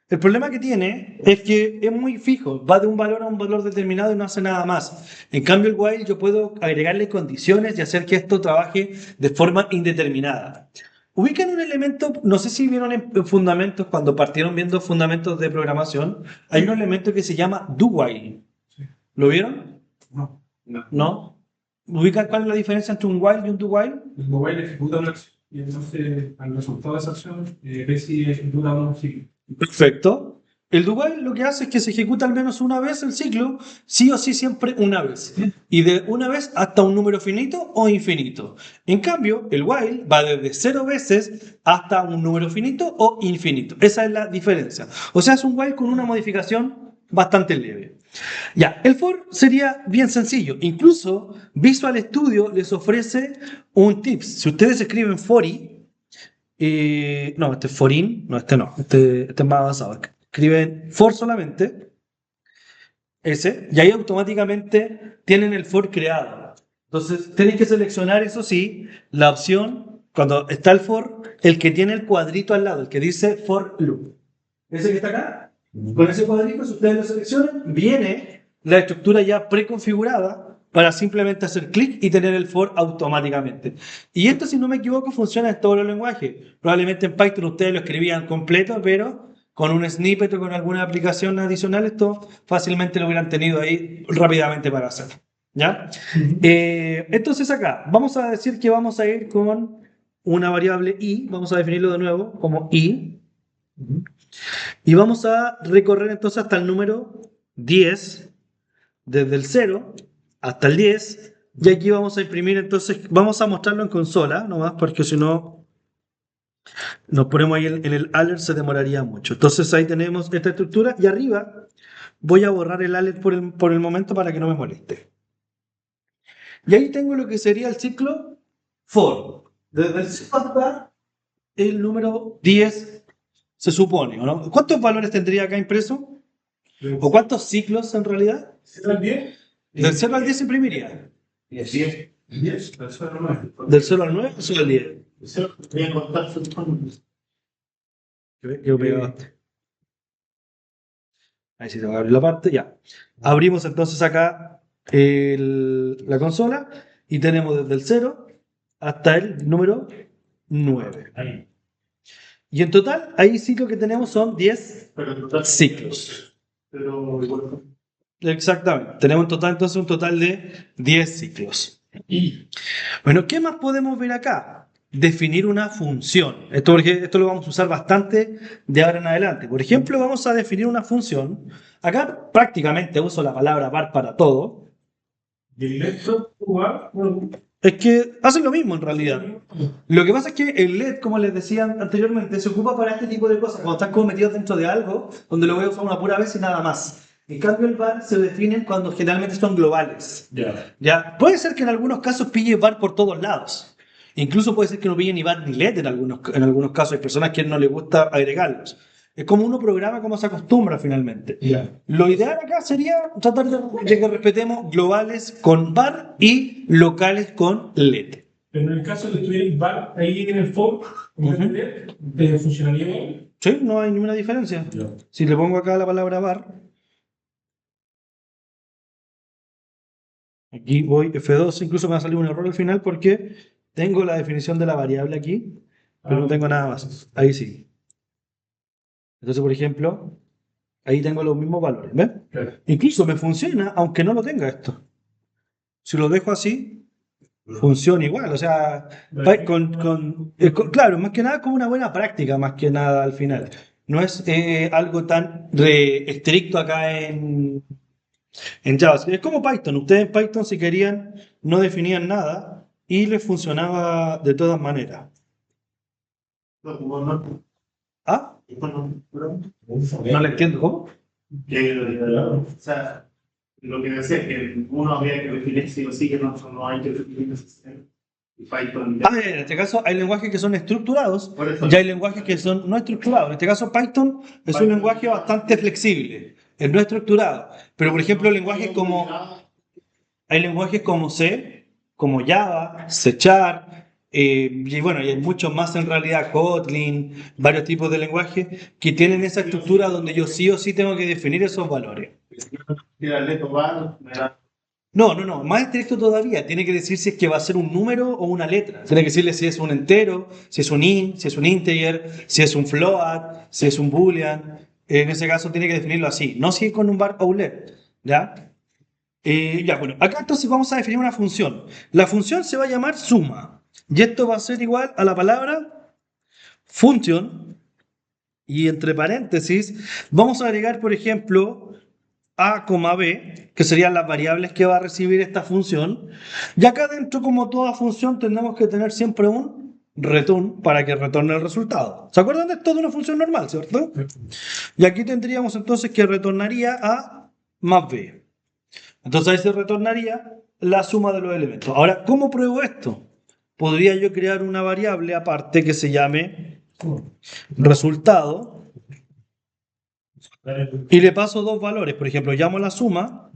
el problema que tiene es que es muy fijo, va de un valor a un valor determinado y no hace nada más. En cambio el while yo puedo agregarle condiciones y hacer que esto trabaje de forma indeterminada. Ubican un elemento, no sé si vieron en fundamentos, cuando partieron viendo fundamentos de programación, hay un elemento que se llama do while. ¿Lo vieron? No. ¿No? ¿Ubican cuál es la diferencia entre un while y un do while? El mobile ejecuta una acción y entonces al resultado de esa acción ve si ejecuta un ciclo. Perfecto. El do while lo que hace es que se ejecuta al menos una vez el ciclo, sí o sí siempre una vez. Y de una vez hasta un número finito o infinito. En cambio, el while va desde 0 veces hasta un número finito o infinito. Esa es la diferencia. O sea, es un while con una modificación bastante leve. Ya, el for sería bien sencillo. Incluso Visual Studio les ofrece un tips. Si ustedes escriben fori, no, este es forin, no, este es más avanzado. Escriben for solamente, ese, y ahí automáticamente tienen el for creado. Entonces, tienen que seleccionar, eso sí, la opción, cuando está el for, el que tiene el cuadrito al lado, el que dice for loop. Ese que está acá, con ese cuadrito, si ustedes lo seleccionan, viene la estructura ya preconfigurada para simplemente hacer clic y tener el for automáticamente. Y esto, si no me equivoco, funciona en todos los lenguajes. Probablemente en Python ustedes lo escribían completo, pero con un snippet o con alguna aplicación adicional, esto fácilmente lo hubieran tenido ahí rápidamente para hacer. ¿Ya? Entonces acá, vamos a decir que vamos a ir con una variable i, vamos a definirlo de nuevo como i, y vamos a recorrer entonces hasta el número 10, desde el 0 hasta el 10, y aquí vamos a imprimir entonces, vamos a mostrarlo en consola, nomás porque si no nos ponemos ahí en el alert se demoraría mucho. Entonces ahí tenemos esta estructura y arriba voy a borrar el alert por el momento para que no me moleste. Y ahí tengo lo que sería el ciclo for. Desde el 0 hasta el número 10 se supone, ¿o no? ¿Cuántos valores tendría acá impreso? ¿O cuántos ciclos en realidad? ¿El 10? Del 0 al 10 se imprimiría. 10. 10, del 0 al 9. Del 0 al 9 o 0 al 10. Voy a contar su Yo pegaste. Ahí sí tengo que abrir la parte, ya. Abrimos entonces acá la consola y tenemos desde el 0 hasta el número 9. Ahí. Y en total, ahí sí lo que tenemos son 10 Pero en total, ciclos. pero igual. Exactamente. Tenemos en total entonces un total de 10 ciclos. Bueno, ¿qué más podemos ver acá? Definir una función. Esto lo vamos a usar bastante de ahora en adelante. Por ejemplo, vamos a definir una función. Acá prácticamente uso la palabra var para todo. Y el resto, igual, bueno, Es que hacen lo mismo en realidad. Lo que pasa es que el LED, como les decía anteriormente, se ocupa para este tipo de cosas, cuando están como metidos dentro de algo, donde lo voy a usar una pura vez y nada más. En cambio, el var se definen cuando generalmente son globales. ya. ¿Ya? Puede ser que en algunos casos pille var por todos lados. Incluso puede ser que no pille ni var ni LED en algunos casos. Hay personas que no les gusta agregarlos. Es como uno programa, como se acostumbra finalmente. Ya. Lo ideal acá sería tratar de que respetemos globales con var y locales con LED. Pero en el caso de que estuviera el bar ahí en el for, funcionaría bien. Sí, no hay ninguna diferencia. Ya. Si le pongo acá la palabra var, aquí voy F2, incluso me va a salir un error al final porque tengo la definición de la variable aquí, pero no tengo nada más. Ahí sí. Entonces, por ejemplo, ahí tengo los mismos valores, ¿ves? Claro. Incluso me funciona aunque no lo tenga esto. Si lo dejo así, funciona igual. O sea, claro, más que nada como una buena práctica, más que nada al final. No es algo tan estricto acá en JavaScript. Es como Python. Ustedes en Python, si querían, no definían nada y les funcionaba de todas maneras. ¿Ah? No le entiendo. ¿Cómo? O sea, lo que decía es que uno habría que definir sí o sí que no hay que definir ese sistema. Y Python. En este caso hay lenguajes que son estructurados Por eso. y hay lenguajes que son no estructurados. En este caso Python es un lenguaje bastante flexible, es no estructurado. Pero por ejemplo hay lenguajes como C, como Java, C Sharp, y bueno, y hay muchos más en realidad, Kotlin, varios tipos de lenguajes que tienen esa estructura donde yo sí o sí tengo que definir esos valores. No, más estricto todavía. Tiene que decir si es que va a ser un número o una letra. Tiene que decirle si es un entero, si es un int, si es un integer, si es un float, si es un boolean. En ese caso tiene que definirlo así, no si con un var o un let. ¿Ya? Ya, bueno, acá entonces vamos a definir una función. La función se va a llamar suma. Y esto va a ser igual a la palabra function. Y entre paréntesis vamos a agregar, por ejemplo, a, B, que serían las variables que va a recibir esta función. Y acá dentro, como toda función, tenemos que tener siempre un return para que retorne el resultado. ¿Se acuerdan de esto de una función normal, cierto? Y aquí tendríamos entonces que retornaría A más B. Entonces ahí se retornaría la suma de los elementos. Ahora, ¿cómo pruebo esto? Podría yo crear una variable aparte que se llame resultado y le paso dos valores. Por ejemplo, llamo la suma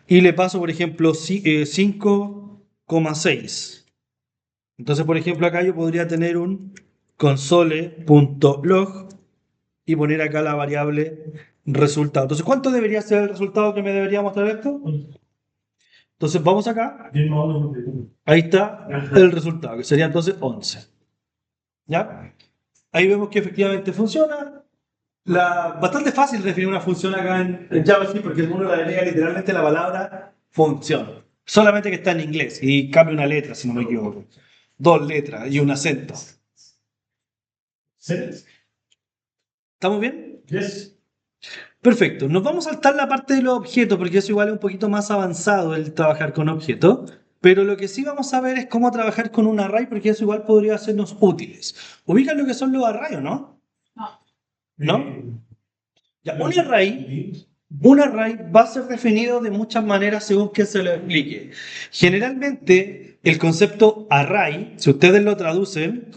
y le paso, por ejemplo, 5,6. Entonces, por ejemplo, acá yo podría tener un console.log y poner acá la variable resultado. Entonces, ¿cuánto debería ser el resultado que me debería mostrar esto? Entonces, vamos acá. Ahí está el resultado, que sería entonces 11. ¿Ya? Ahí vemos que efectivamente funciona. Bastante fácil definir una función acá en JavaScript porque uno le agrega literalmente la palabra función. Solamente que está en inglés y cambia una letra, si no me equivoco. Dos letras y un acento. ¿Estamos bien? Yes. Perfecto. Nos vamos a saltar la parte de los objetos porque eso igual es un poquito más avanzado el trabajar con objetos. Pero lo que sí vamos a ver es cómo trabajar con un array porque eso igual podría hacernos útiles. ¿Ubican lo que son los arrays o no? ¿No? Ya, un array va a ser definido de muchas maneras según que se lo explique. Generalmente, el concepto array, si ustedes lo traducen,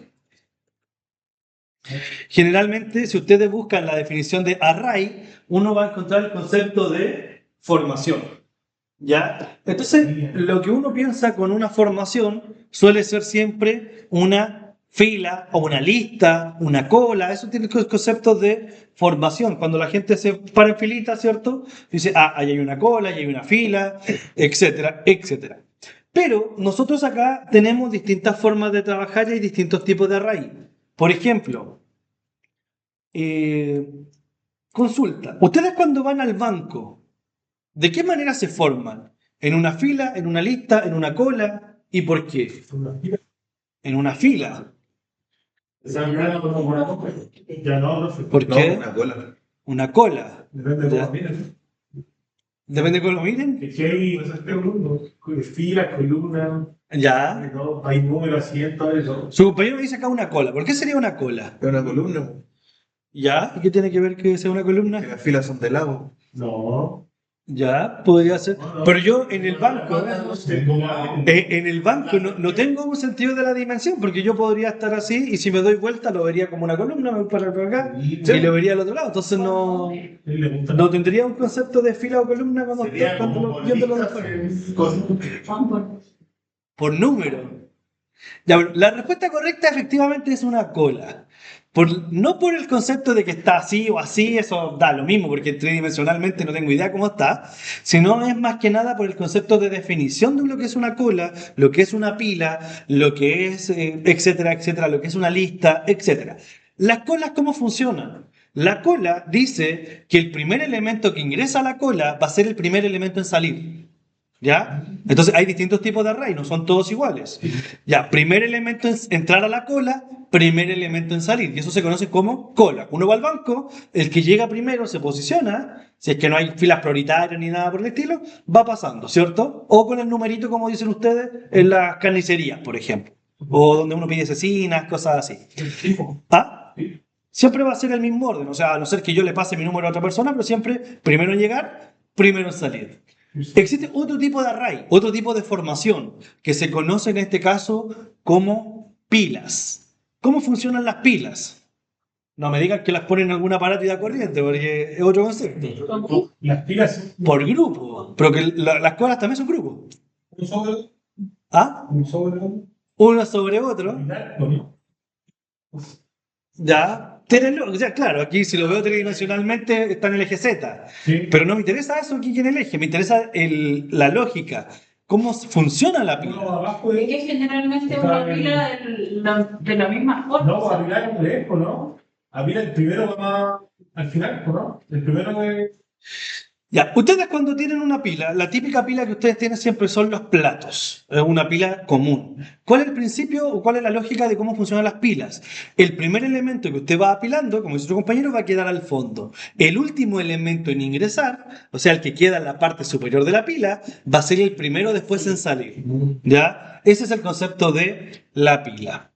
generalmente, si ustedes buscan la definición de array, uno va a encontrar el concepto de formación. ¿Ya? Entonces, lo que uno piensa con una formación suele ser siempre una fila o una lista, una cola, eso tiene conceptos de formación. Cuando la gente se para en filita, ¿cierto? Dice, ah, ahí hay una cola, ahí hay una fila, etcétera, etcétera. Pero nosotros acá tenemos distintas formas de trabajar y hay distintos tipos de array. Por ejemplo, eh, consulta. Ustedes cuando van al banco, ¿de qué manera se forman? ¿En una fila, en una lista, en una cola? ¿Y por qué? En una fila. Ya no, profe. ¿Por No, qué? una cola. Una cola. Depende de Ya. cómo miren. Depende de cómo lo miren. Es que hay filas, columnas, Ya. ¿no? Hay números, asientos, eso. Su compañero me dice acá una cola. ¿Por qué sería una cola? Es una columna. ¿Ya? ¿Y qué tiene que ver que sea una Que columna? las filas son de lado. No. Ya, podría ser. Pero yo en el banco, No. en el banco no tengo un sentido de la dimensión, porque yo podría estar así y si me doy vuelta lo vería como una columna, me voy para acá y lo vería al otro lado. Entonces no tendría un concepto de fila o columna cuando estoy viéndolo de fuera. Por número. Ya, pero la respuesta correcta efectivamente es una cola. No por el concepto de que está así o así, eso da lo mismo, porque tridimensionalmente no tengo idea cómo está, sino es más que nada por el concepto de definición de lo que es una cola, lo que es una pila, lo que es, etcétera, etcétera, lo que es una lista, etcétera. Las colas, ¿cómo funcionan? La cola dice que el primer elemento que ingresa a la cola va a ser el primer elemento en salir. ¿Ya? Entonces hay distintos tipos de array, no son todos iguales. Ya, primer elemento en entrar a la cola, primer elemento en salir. Y eso se conoce como cola. Uno va al banco, el que llega primero se posiciona, si es que no hay filas prioritarias ni nada por el estilo, va pasando, ¿cierto? O con el numerito, como dicen ustedes, en las carnicerías, por ejemplo. O donde uno pide cecinas, cosas así. ¿Ah? Siempre va a ser el mismo orden, o sea, a no ser que yo le pase mi número a otra persona, pero siempre primero en llegar, primero en salir. Existe otro tipo de array, otro tipo de formación, que se conoce en este caso como pilas. ¿Cómo funcionan las pilas? No me digan que las ponen en algún aparato y da corriente, porque es otro concepto. Las filas Por grupo, pero que las colas también son grupos. un sobre, ¿Ah? un sobre, Uno sobre otro. Ya. O sea, claro, aquí si lo veo tridimensionalmente está en el eje Z. Sí. Pero no me interesa eso aquí en el eje, me interesa la lógica. ¿Cómo funciona la Uno pila? abajo Es que generalmente una pila de la misma forma. No, a Pilar es muy lejos, ¿no? A Pilar el primero va al final, ¿no? El primero es. Ya, ustedes cuando tienen una pila, la típica pila que ustedes tienen siempre son los platos. Es una pila común. ¿Cuál es el principio o cuál es la lógica de cómo funcionan las pilas? El primer elemento que usted va apilando, como dice su compañero, va a quedar al fondo. El último elemento en ingresar, o sea, el que queda en la parte superior de la pila, va a ser el primero después en salir. ¿Ya? Ese es el concepto de la pila.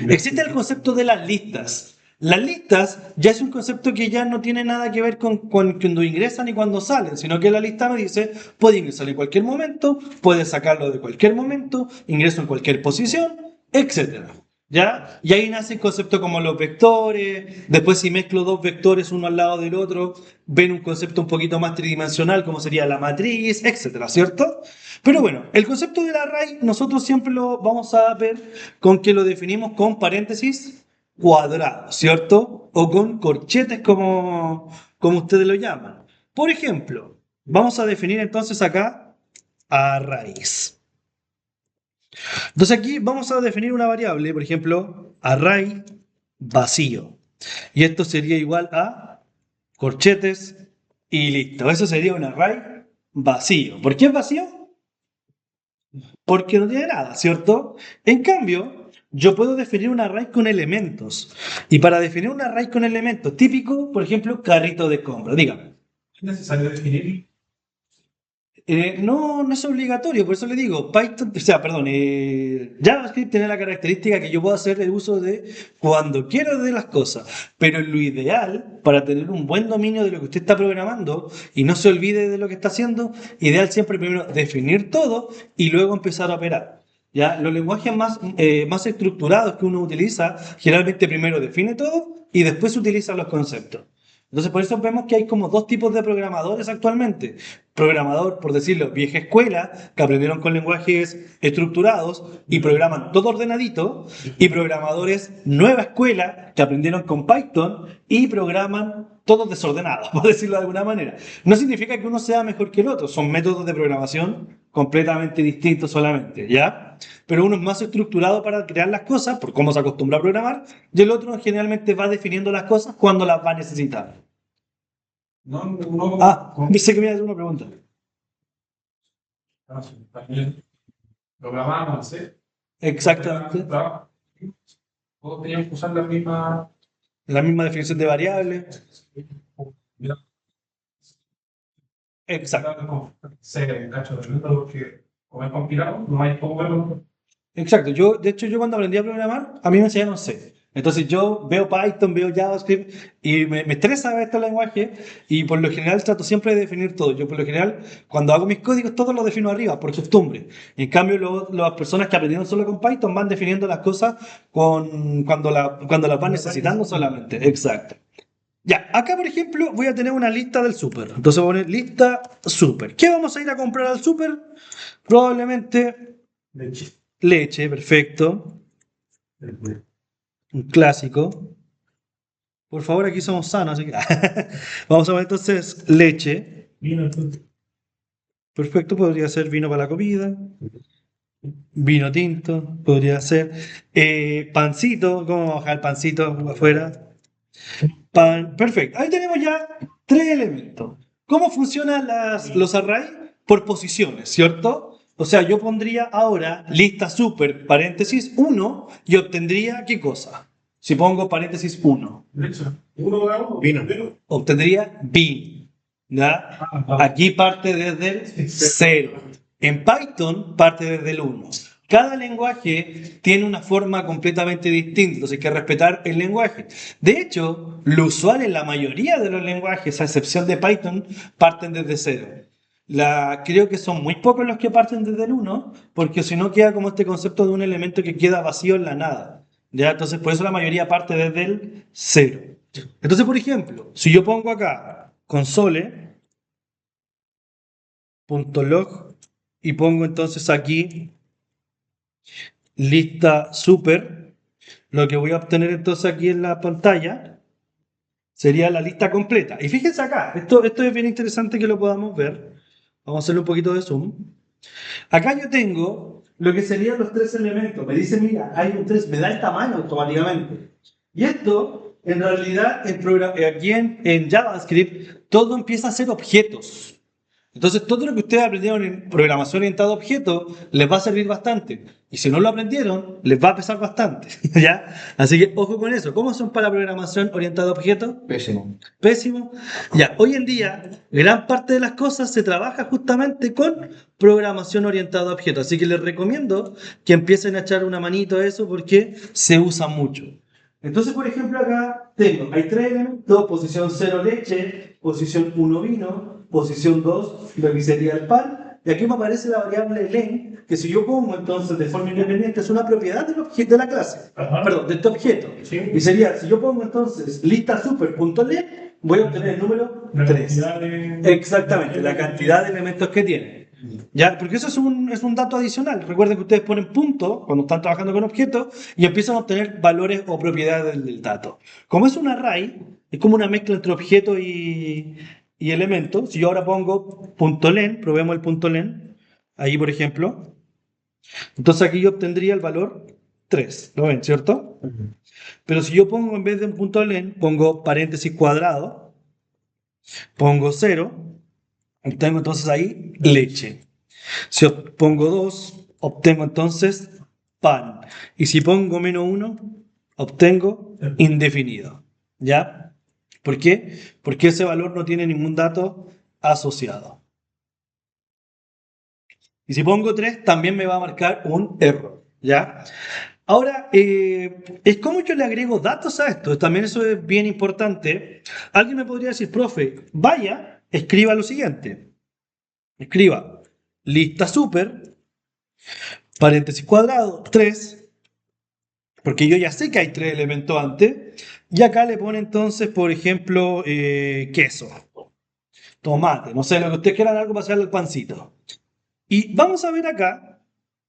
Existe el concepto de las listas. Las listas ya es un concepto que ya no tiene nada que ver con cuando ingresan y cuando salen, sino que la lista me dice, puede ingresar en cualquier momento, puede sacarlo de cualquier momento, ingreso en cualquier posición, etc. ¿Ya? Y ahí nace el concepto como los vectores, después si mezclo dos vectores uno al lado del otro, ven un concepto un poquito más tridimensional como sería la matriz, etc. ¿Cierto? Pero bueno, el concepto del array nosotros siempre lo vamos a ver con que lo definimos con paréntesis cuadrados, ¿cierto? O con corchetes como ustedes lo llaman. Por ejemplo, vamos a definir entonces acá arrays. Entonces aquí vamos a definir una variable, por ejemplo, array vacío. Y esto sería igual a corchetes y listo. Eso sería un array vacío. ¿Por qué es vacío? Porque no tiene nada, ¿cierto? En cambio, yo puedo definir un array con elementos. Y para definir un array con elementos, típico, por ejemplo, carrito de compra. Dígame. ¿Es necesario definir? No es obligatorio, por eso le digo, Python, o sea, perdón, JavaScript tiene la característica que yo puedo hacer el uso de cuando quiero de las cosas, pero lo ideal para tener un buen dominio de lo que usted está programando y no se olvide de lo que está haciendo, ideal siempre primero definir todo y luego empezar a operar. ¿Ya? Los lenguajes más estructurados que uno utiliza, generalmente primero define todo y después utiliza los conceptos. Entonces, por eso vemos que hay como dos tipos de programadores actualmente. Programador, por decirlo, vieja escuela, que aprendieron con lenguajes estructurados y programan todo ordenadito, y programadores nueva escuela, que aprendieron con Python y programan todo desordenado, por decirlo de alguna manera. No significa que uno sea mejor que el otro, son métodos de programación completamente distintos solamente, ¿ya? Pero uno es más estructurado para crear las cosas, por cómo se acostumbra a programar, y el otro generalmente va definiendo las cosas cuando las va a necesitar. No, no, Ah, pensé que me iba a hacer una pregunta. también programábamos, ¿sí? Exactamente. Todos teníamos que usar la misma. La misma definición de variables. Exacto. No, se cacho de método porque como es compilado, no hay cómo verlo. Exacto. Yo, de hecho, yo cuando aprendí a programar, a mí me enseñaron C. Entonces yo veo Python, veo JavaScript y me estresa ver este lenguaje y por lo general trato siempre de definir todo. Yo por lo general cuando hago mis códigos todos los defino arriba por costumbre. En cambio las personas que aprendieron solo con Python van definiendo las cosas cuando las van necesitando solamente. Exacto. Ya, acá por ejemplo voy a tener una lista del súper. Entonces voy a poner lista súper. ¿Qué vamos a ir a comprar al súper? Probablemente Leche. leche, perfecto. Un clásico. Por favor, aquí somos sanos, así que vamos a ver entonces leche. Vino entonces. Perfecto, podría ser vino para la comida. Vino tinto, podría ser. Pancito, ¿cómo vamos a bajar el pancito afuera? Pan, perfecto. Ahí tenemos ya tres elementos. ¿Cómo funcionan los arrays? Por posiciones, ¿cierto? O sea, yo pondría ahora lista super paréntesis 1 y obtendría ¿qué cosa? Si pongo paréntesis 1, Leche. Uno de uno. Vino. obtendría bin. ¿Ya? Aquí parte desde el 0. En Python parte desde el 1. Cada lenguaje tiene una forma completamente distinta, entonces hay que respetar el lenguaje. De hecho, lo usual en la mayoría de los lenguajes, a excepción de Python, parten desde 0. Creo que son muy pocos los que parten desde el 1, porque si no queda como este concepto de un elemento que queda vacío en la nada. ¿Ya? Entonces, por eso la mayoría parte desde el 0. Entonces, por ejemplo, si yo pongo acá console.log y pongo entonces aquí lista super, lo que voy a obtener entonces aquí en la pantalla sería la lista completa. Y fíjense acá, esto es bien interesante que lo podamos ver. Vamos a hacerle un poquito de zoom. Acá yo tengo lo que serían los tres elementos. Me dice, mira, hay un 3, me da el tamaño automáticamente. Y esto, en realidad, aquí en JavaScript, todo empieza a ser objetos. Entonces, todo lo que ustedes aprendieron en programación orientada a objetos les va a servir bastante. Y si no lo aprendieron, les va a pesar bastante. ¿Ya? Así que, ojo con eso. ¿Cómo son para programación orientada a objetos? Pésimo. Pésimo. Ya, hoy en día, gran parte de las cosas se trabaja justamente con programación orientada a objetos. Así que les recomiendo que empiecen a echar una manito a eso porque se usa mucho. Entonces, por ejemplo, acá hay tres elementos, posición 0 leche, posición 1 vino, posición 2 lo que sería el pan, y aquí me aparece la variable len, que si yo pongo entonces de forma independiente es una propiedad del objeto de la clase, perdón, de este objeto. Sí. Y sería, si yo pongo entonces lista super.len, voy a obtener el número 3. Exactamente, la cantidad de elementos que tiene. ¿Ya? Porque eso es un dato adicional. Recuerden que ustedes ponen punto cuando están trabajando con objetos y empiezan a obtener valores o propiedades del dato. Como es un array, es como una mezcla entre objeto y elemento. Si yo ahora pongo .len, probemos el .len, ahí por ejemplo, entonces aquí yo obtendría el valor 3. ¿Lo ven, cierto? Pero si yo pongo en vez de un .len, pongo paréntesis cuadrado, pongo 0, obtengo entonces ahí leche. Si pongo 2, obtengo entonces pan. Y si pongo -1, obtengo indefinido. ¿Ya? ¿Por qué? Porque ese valor no tiene ningún dato asociado. Y si pongo 3, también me va a marcar un error. ¿Ya? Ahora, es como yo le agrego datos a esto. También eso es bien importante. Alguien me podría decir, profe, vaya, escriba lo siguiente. Escriba lista super, paréntesis cuadrado, 3, porque yo ya sé que hay tres elementos antes, y acá le pone entonces, por ejemplo, queso, tomate, no sé, lo que ustedes quieran, algo para hacerle el pancito. Y vamos a ver acá,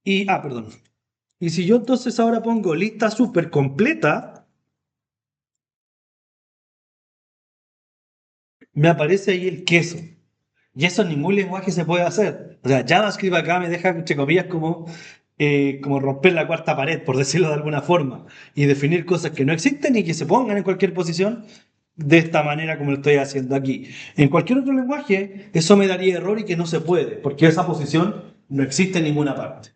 perdón. Y si yo entonces ahora pongo lista súper completa, me aparece ahí el queso. Y eso en ningún lenguaje se puede hacer. O sea, JavaScript acá me deja, entre comillas, como romper la cuarta pared, por decirlo de alguna forma, y definir cosas que no existen y que se pongan en cualquier posición de esta manera como lo estoy haciendo aquí. En cualquier otro lenguaje, eso me daría error y que no se puede, porque esa posición no existe en ninguna parte.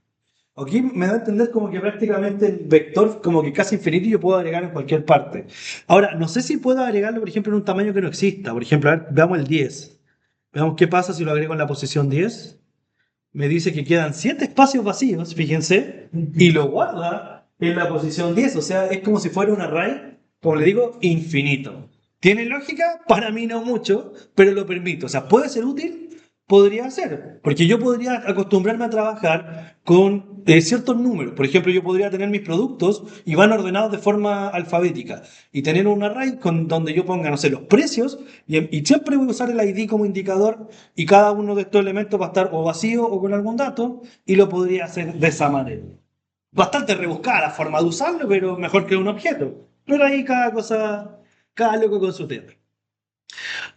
Aquí me da a entender como que prácticamente el vector como que casi infinito y yo puedo agregar en cualquier parte. Ahora, no sé si puedo agregarlo, por ejemplo, en un tamaño que no exista. Por ejemplo, a ver, veamos el 10. Veamos qué pasa si lo agrego en la posición 10. Me dice que quedan 7 espacios vacíos, fíjense, y lo guarda en la posición 10. O sea, es como si fuera un array, como le digo, infinito. ¿Tiene lógica? Para mí no mucho, pero lo permito. O sea, puede ser útil, podría ser, porque yo podría acostumbrarme a trabajar con ciertos números. Por ejemplo, yo podría tener mis productos y van ordenados de forma alfabética y tener un array donde yo ponga, no sé, los precios y siempre voy a usar el ID como indicador y cada uno de estos elementos va a estar o vacío o con algún dato y lo podría hacer de esa manera. Bastante rebuscada la forma de usarlo, pero mejor que un objeto. Pero ahí cada cosa, cada loco con su tema.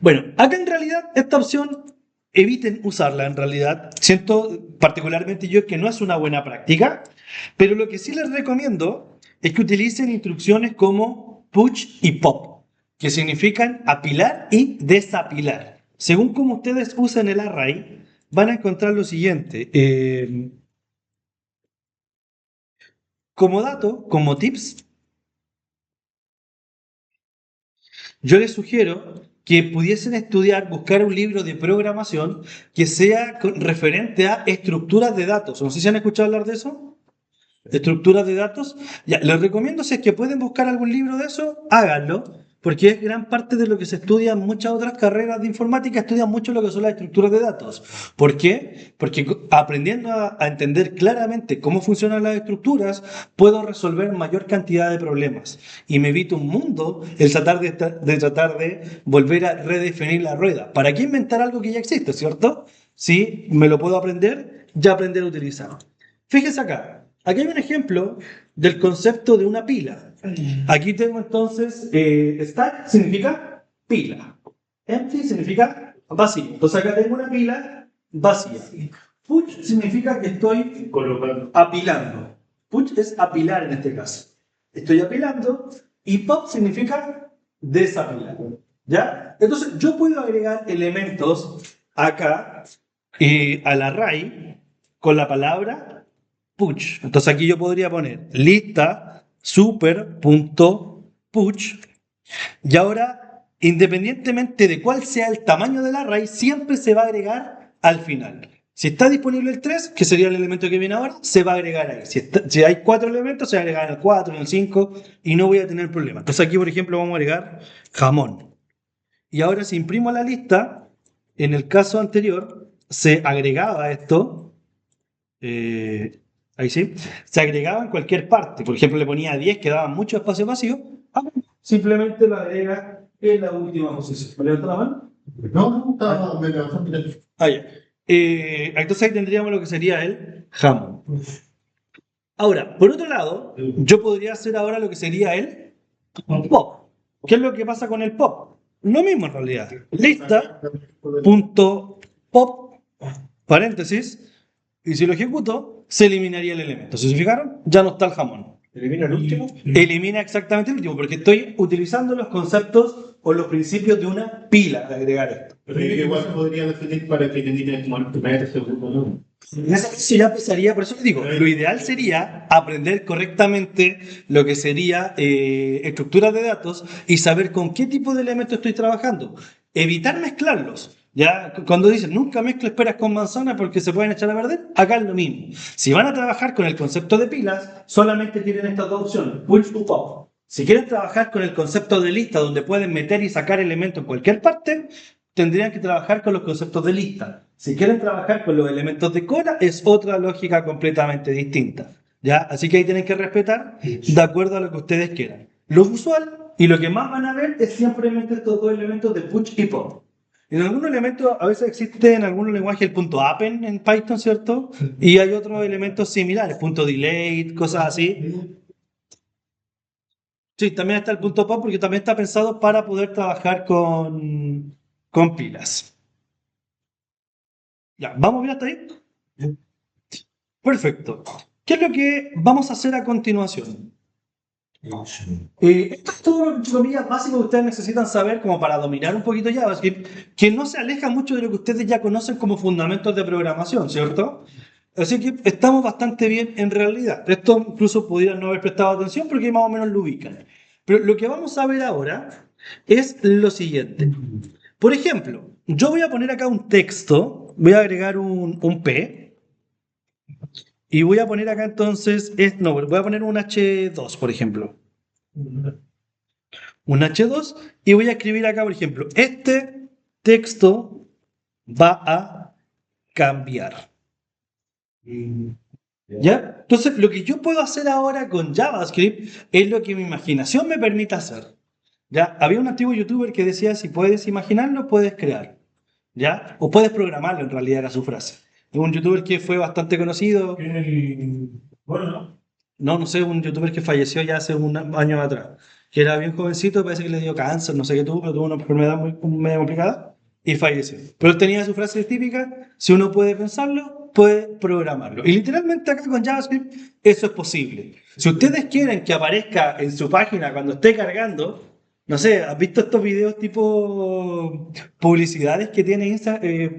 Bueno, acá en realidad esta opción eviten usarla en realidad. Siento particularmente yo que no es una buena práctica, pero lo que sí les recomiendo es que utilicen instrucciones como push y pop, que significan apilar y desapilar. Según como ustedes usen el array, van a encontrar lo siguiente. Como dato, como tips, yo les sugiero que pudiesen estudiar, buscar un libro de programación que sea referente a estructuras de datos. No sé si han escuchado hablar de eso. Estructuras de datos. Ya, les recomiendo, si es que pueden buscar algún libro de eso, háganlo, porque es gran parte de lo que se estudia en muchas otras carreras de informática, estudian mucho lo que son las estructuras de datos. ¿Por qué? Porque aprendiendo a entender claramente cómo funcionan las estructuras, puedo resolver mayor cantidad de problemas y me evito un mundo el tratar de volver a redefinir la rueda. ¿Para qué inventar algo que ya existe, cierto? Si me lo puedo aprender, ya aprender a utilizar. Fíjense acá. Aquí hay un ejemplo del concepto de una pila. Aquí tengo entonces, stack significa pila. Empty significa vacío. Entonces acá tengo una pila vacía. Push significa que estoy Colocando. apilando. Push es apilar en este caso. Estoy apilando y pop significa desapilar. ¿Ya? Entonces yo puedo agregar elementos acá al array con la palabra push. Entonces aquí yo podría poner lista super.push y ahora, independientemente de cuál sea el tamaño del array, siempre se va a agregar al final. Si está disponible el 3, que sería el elemento que viene ahora, se va a agregar ahí. Si hay 4 elementos, se va a agregar en el 4, en el 5 y no voy a tener problema. Entonces aquí, por ejemplo, vamos a agregar jamón. Y ahora si imprimo la lista, en el caso anterior se agregaba esto, eh, ahí sí, se agregaba en cualquier parte. Por ejemplo, le ponía 10, quedaba mucho espacio vacío. Simplemente lo agrega en la última posición. ¿Me levanta la mano? No, estaba me levanté. Ah, ya. Entonces ahí tendríamos lo que sería el jamón. Ahora, por otro lado, yo podría hacer ahora lo que sería el pop. ¿Qué es lo que pasa con el pop? Lo mismo en realidad. Lista, punto pop, paréntesis, y si lo ejecuto, se eliminaría el elemento. ¿Se fijaron? Ya no está el jamón. ¿Elimina el último? Elimina exactamente el último, porque estoy utilizando los conceptos o los principios de una pila de agregar esto. Pero yo igual podría definir para que elimine como el primer, segundo, ¿no? En ese caso ya empezaría, por eso les digo, lo ideal sería aprender correctamente lo que sería estructuras de datos y saber con qué tipo de elementos estoy trabajando. Evitar mezclarlos. Ya, cuando dicen nunca mezcles peras con manzanas porque se pueden echar a perder, acá es lo mismo. Si van a trabajar con el concepto de pilas, solamente tienen estas dos opciones, push to pop. Si quieren trabajar con el concepto de lista, donde pueden meter y sacar elementos en cualquier parte, tendrían que trabajar con los conceptos de lista. Si quieren trabajar con los elementos de cola, es otra lógica completamente distinta. ¿ya? Así que ahí tienen que respetar de acuerdo a lo que ustedes quieran. Lo usual y lo que más van a ver es simplemente estos dos elementos de push y pop. En algunos elementos, a veces existe en algunos lenguajes el punto append en Python, ¿cierto? Y hay otros elementos similares, punto delay, cosas así. Sí, también está el punto pop porque también está pensado para poder trabajar con pilas. Ya, ¿vamos bien hasta ahí? Perfecto. ¿Qué es lo que vamos a hacer a continuación? Esto es todo lo que, entre comillas, básico que ustedes necesitan saber como para dominar un poquito JavaScript, que no se aleja mucho de lo que ustedes ya conocen como fundamentos de programación, ¿cierto? Así que estamos bastante bien en realidad. Esto incluso pudieran no haber prestado atención porque más o menos lo ubican. Pero lo que vamos a ver ahora es lo siguiente. Por ejemplo, yo voy a poner acá un texto, voy a agregar un P y voy a poner acá entonces, no, voy a poner un H2, por ejemplo. Un H2 y voy a escribir acá, por ejemplo, este texto va a cambiar. ¿Ya? Entonces, lo que yo puedo hacer ahora con JavaScript es lo que mi imaginación me permite hacer. ¿Ya? Había un antiguo youtuber que decía, si puedes imaginarlo, puedes crear. ¿Ya? O puedes programarlo, en realidad era su frase. Es un youtuber que fue bastante conocido. Bueno, ¿no? No, no sé, un youtuber que falleció ya hace un año atrás, que era bien jovencito, parece que le dio cáncer, no sé qué tuvo, pero tuvo una enfermedad muy medio complicada y falleció. Pero él tenía su frase típica, si uno puede pensarlo, puede programarlo. Y literalmente acá con JavaScript eso es posible. Si ustedes quieren que aparezca en su página cuando esté cargando, no sé, ¿has visto estos videos tipo publicidades que tiene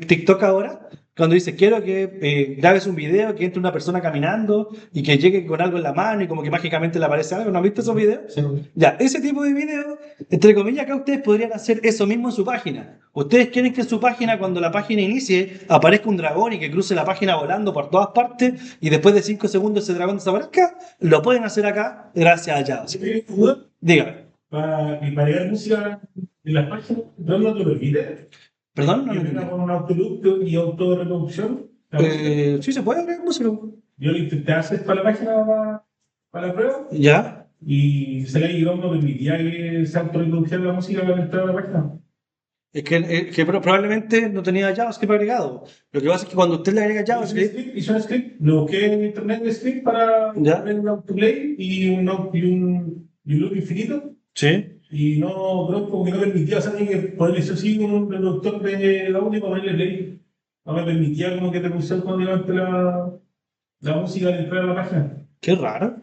TikTok ahora? Cuando dice, quiero que grabes un video, que entre una persona caminando y que llegue con algo en la mano y como que mágicamente le aparece algo. ¿No has visto esos videos? Sí. Ya, ese tipo de videos, entre comillas, acá ustedes podrían hacer eso mismo en su página. Ustedes quieren que en su página, cuando la página inicie, aparezca un dragón y que cruce la página volando por todas partes y después de 5 segundos ese dragón desaparezca. Lo pueden hacer acá gracias a JavaScript. Dígame. Y para agregar música en las páginas, ¿dónde lo permite? ¿Perdón? No, Que no, venga no. con un autoloop y autorreproducción. Sí, se puede agregar música. Yo lo intenté hacer para la página, para la prueba, ¿Ya? y se le no permitía que se autorreprodujera la música para entrar a la página. Es que probablemente no tenía JavaScript agregado. Lo que pasa es que cuando usted le agrega JavaScript, Hice un script, lo busqué en internet de script para ¿ya? poner un autoplay y un loop infinito. Sí. Y no, creo como que no permitía, o sea, tenía que ponerle eso sí con un reproductor de audio para ponerle play. No me permitía como que te pusieran continuamente la música al entrar a la página. Qué raro.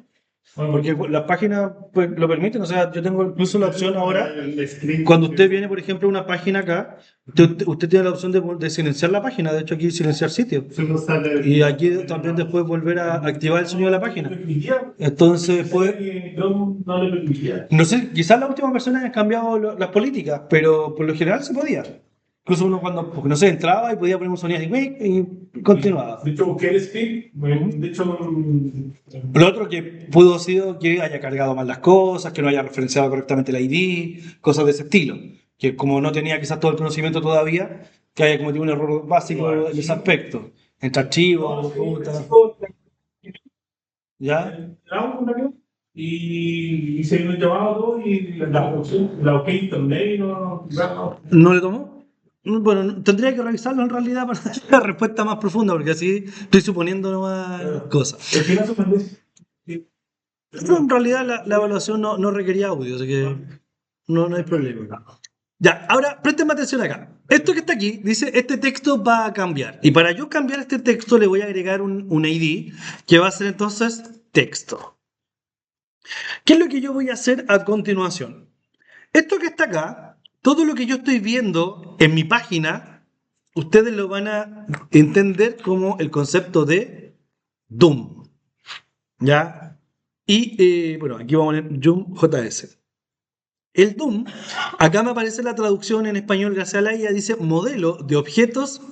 Bueno, Porque las páginas pues, lo permiten. O sea, yo tengo incluso la opción ahora. el script- Cuando usted viene, por ejemplo, a una página acá, usted tiene la opción de silenciar la página. De hecho, aquí silenciar sitio. se nos sale- Y aquí también después volver a activar el sonido de la No página. le permitía. Entonces, pues, No le permitía. no sé, quizás las últimas personas han cambiado las políticas, pero por lo general se podía. Incluso uno cuando, porque no sé, entraba y podía poner un sonido así y continuaba. De hecho, busqué el script, bueno, de hecho, Lo otro que pudo sido que haya cargado mal las cosas, que no haya referenciado correctamente la ID, cosas de ese estilo. Que como no tenía quizás todo el conocimiento todavía, que haya cometido un error básico en ese aspecto. Entre archivos, rutas, ¿ya? y hice un llamado todo y la OK también no. ¿No le tomó? Bueno, tendría que revisarlo en realidad para dar la respuesta más profunda, porque así estoy suponiendo nuevas cosas. El que no se mandó. Pero en realidad la evaluación no requería audio, así que no hay problema. Ya, ahora préstenme atención acá. Esto que está aquí dice, este texto va a cambiar. Y para yo cambiar este texto le voy a agregar un ID que va a ser entonces texto. ¿Qué es lo que yo voy a hacer a continuación? Esto que está acá, todo lo que yo estoy viendo en mi página, ustedes lo van a entender como el concepto de DOM. ¿Ya? Y bueno, aquí vamos a poner DOM JS. El DOM, acá me aparece la traducción en español gracias a la IA, dice modelo de objetos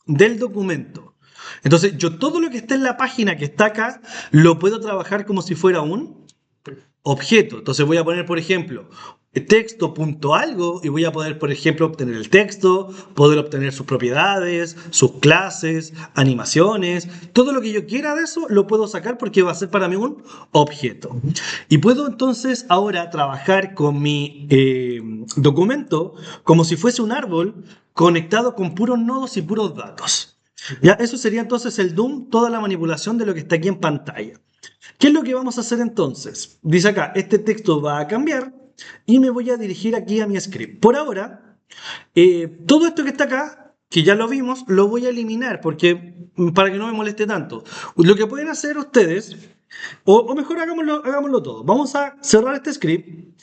del documento. Entonces, yo todo lo que está en la página que está acá, lo puedo trabajar como si fuera un objeto. Entonces voy a poner, por ejemplo, texto punto algo y voy a poder, por ejemplo, obtener el texto, poder obtener sus propiedades, sus clases, animaciones, todo lo que yo quiera de eso lo puedo sacar porque va a ser para mí un objeto. Y puedo entonces ahora trabajar con mi documento como si fuese un árbol conectado con puros nodos y puros datos. Ya, eso sería entonces el DOM, toda la manipulación de lo que está aquí en pantalla. ¿Qué es lo que vamos a hacer entonces? Dice acá, este texto va a cambiar y me voy a dirigir aquí a mi script. Por ahora, todo esto que está acá, que ya lo vimos, lo voy a eliminar porque para que no me moleste tanto. Lo que pueden hacer ustedes, o mejor hagámoslo todo. Vamos a cerrar este script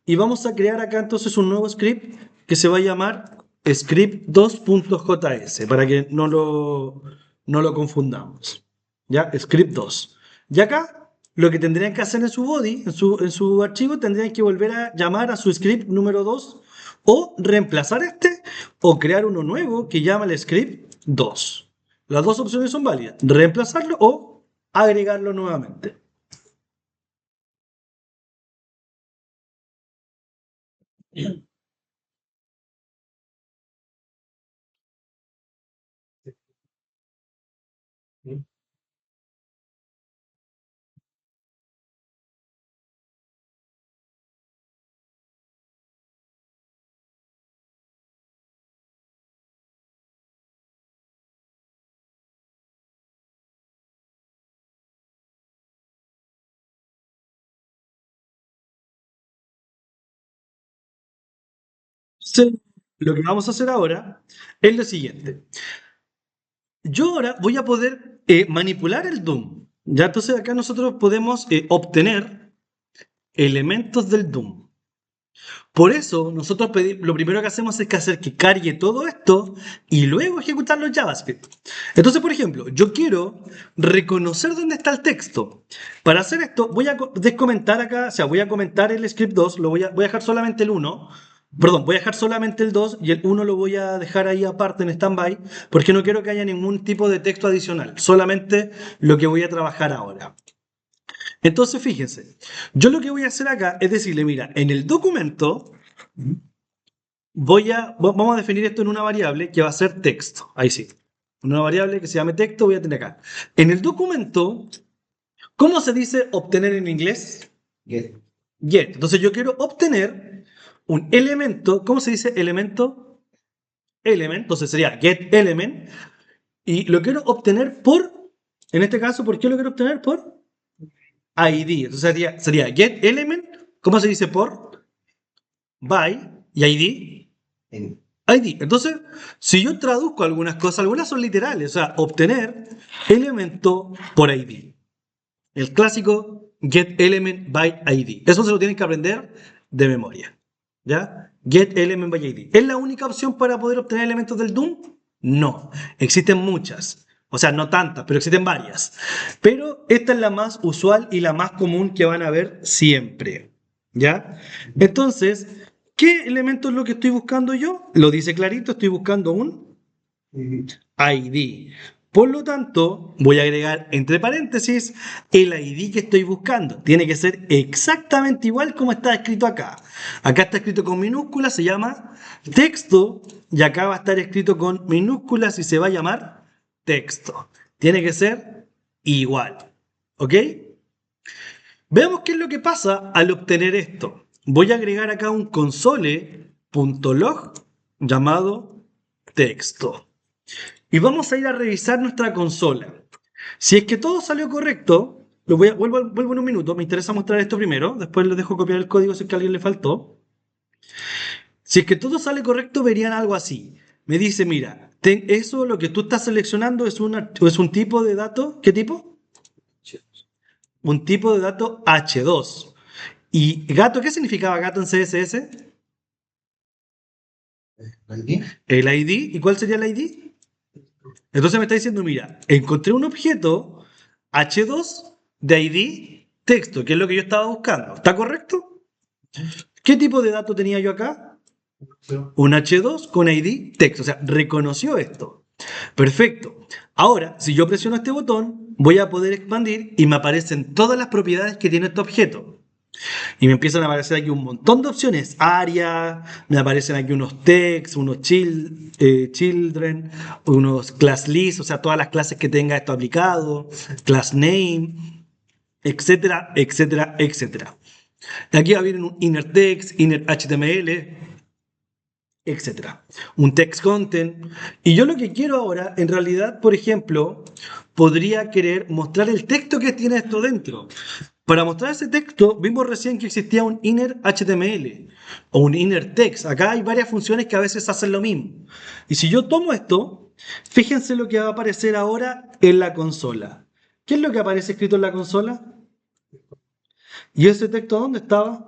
y vamos a crear acá entonces un nuevo script que se va a llamar script2.js para que no lo confundamos. ¿Ya? Script 2. Y acá lo que tendrían que hacer en su body, en su archivo, tendrían que volver a llamar a su script número 2 o reemplazar este o crear uno nuevo que llama el script 2. Las dos opciones son válidas, reemplazarlo o agregarlo nuevamente. Sí, lo que vamos a hacer ahora es lo siguiente. Yo ahora voy a poder manipular el DOM. Ya entonces acá nosotros podemos obtener elementos del DOM. Por eso nosotros lo primero que hacemos es que hacer que cargue todo esto y luego ejecutarlo en JavaScript. Entonces, por ejemplo, yo quiero reconocer dónde está el texto. Para hacer esto voy a descomentar acá, o sea, voy a comentar el script 2, voy a dejar solamente el 1. Perdón, voy a dejar solamente el 2 y el 1 lo voy a dejar ahí aparte en standby porque no quiero que haya ningún tipo de texto adicional, solamente lo que voy a trabajar ahora. Entonces, fíjense, yo lo que voy a hacer acá es decirle, mira, en el documento vamos a definir esto en una variable que va a ser texto. Ahí sí. Una variable que se llame texto voy a tener acá. En el documento, ¿cómo se dice obtener en inglés? Get. Get. Entonces yo quiero obtener un elemento. ¿Cómo se dice elemento? Element. Entonces sería get element. Y lo quiero obtener por, en este caso, ¿por qué lo quiero obtener? Por ID. Entonces sería get element. ¿Cómo se dice por? By. ¿Y ID? En- ID. Entonces, si yo traduzco algunas cosas, algunas son literales, o sea, obtener elemento por ID. El clásico get element by ID. Eso se lo tienen que aprender de memoria. ¿Ya? Get element by ID. ¿Es la única opción para poder obtener elementos del DOM? No. Existen muchas. O sea, no tantas, pero existen varias. Pero esta es la más usual y la más común que van a ver siempre. ¿Ya? Entonces, ¿qué elemento es lo que estoy buscando yo? Lo dice clarito, estoy buscando un ID. Por lo tanto, voy a agregar entre paréntesis el ID que estoy buscando. Tiene que ser exactamente igual como está escrito acá. Acá está escrito con minúsculas, se llama texto, y acá va a estar escrito con minúsculas y se va a llamar texto. Tiene que ser igual. ¿Ok? Veamos qué es lo que pasa al obtener esto. Voy a agregar acá un console.log llamado texto. Y vamos a ir a revisar nuestra consola. Si es que todo salió correcto, vuelvo en un minuto, me interesa mostrar esto primero, después les dejo copiar el código si es que a alguien le faltó. Si es que todo sale correcto, verían algo así. Me dice, mira, eso lo que tú estás seleccionando es un tipo de dato. ¿Qué tipo? Un tipo de dato H2. ¿Y gato? ¿Qué significaba gato en CSS? ¿ID? El ID. ¿Y cuál sería el ID? Entonces me está diciendo, mira, encontré un objeto H2 de ID texto, que es lo que yo estaba buscando. ¿Está correcto? ¿Qué tipo de dato tenía yo acá? Un H2 con ID texto. O sea, reconoció esto. Perfecto. Ahora, si yo presiono este botón, voy a poder expandir y me aparecen todas las propiedades que tiene este objeto. Y me empiezan a aparecer aquí un montón de opciones. Área, me aparecen aquí unos text, unos children, unos class list, o sea, todas las clases que tenga esto aplicado, class name, etcétera, etcétera, etcétera. Aquí va a haber un inner text, inner HTML, etcétera. Un text content. Y yo lo que quiero ahora, en realidad, por ejemplo, podría querer mostrar el texto que tiene esto dentro. Para mostrar ese texto, vimos recién que existía un inner HTML o un inner text. Acá hay varias funciones que a veces hacen lo mismo. Y si yo tomo esto, fíjense lo que va a aparecer ahora en la consola. ¿Qué es lo que aparece escrito en la consola? ¿Y ese texto dónde estaba?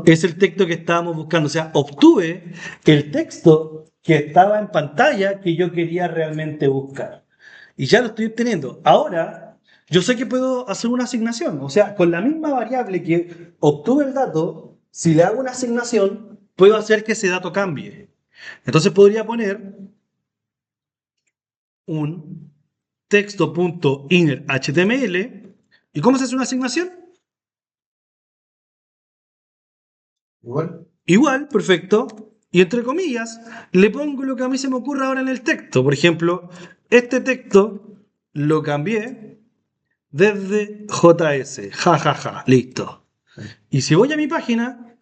Es el texto que estábamos buscando. O sea, obtuve el texto que estaba en pantalla que yo quería realmente buscar. Y ya lo estoy obteniendo. Ahora, yo sé que puedo hacer una asignación. O sea, con la misma variable que obtuve el dato, si le hago una asignación, puedo hacer que ese dato cambie. Entonces podría poner un texto.innerHTML. ¿Y cómo se hace una asignación? Igual. Igual, perfecto. Y entre comillas, le pongo lo que a mí se me ocurra ahora en el texto. Por ejemplo, este texto lo cambié desde JS. Ja, ja, ja. Listo. Y si voy a mi página,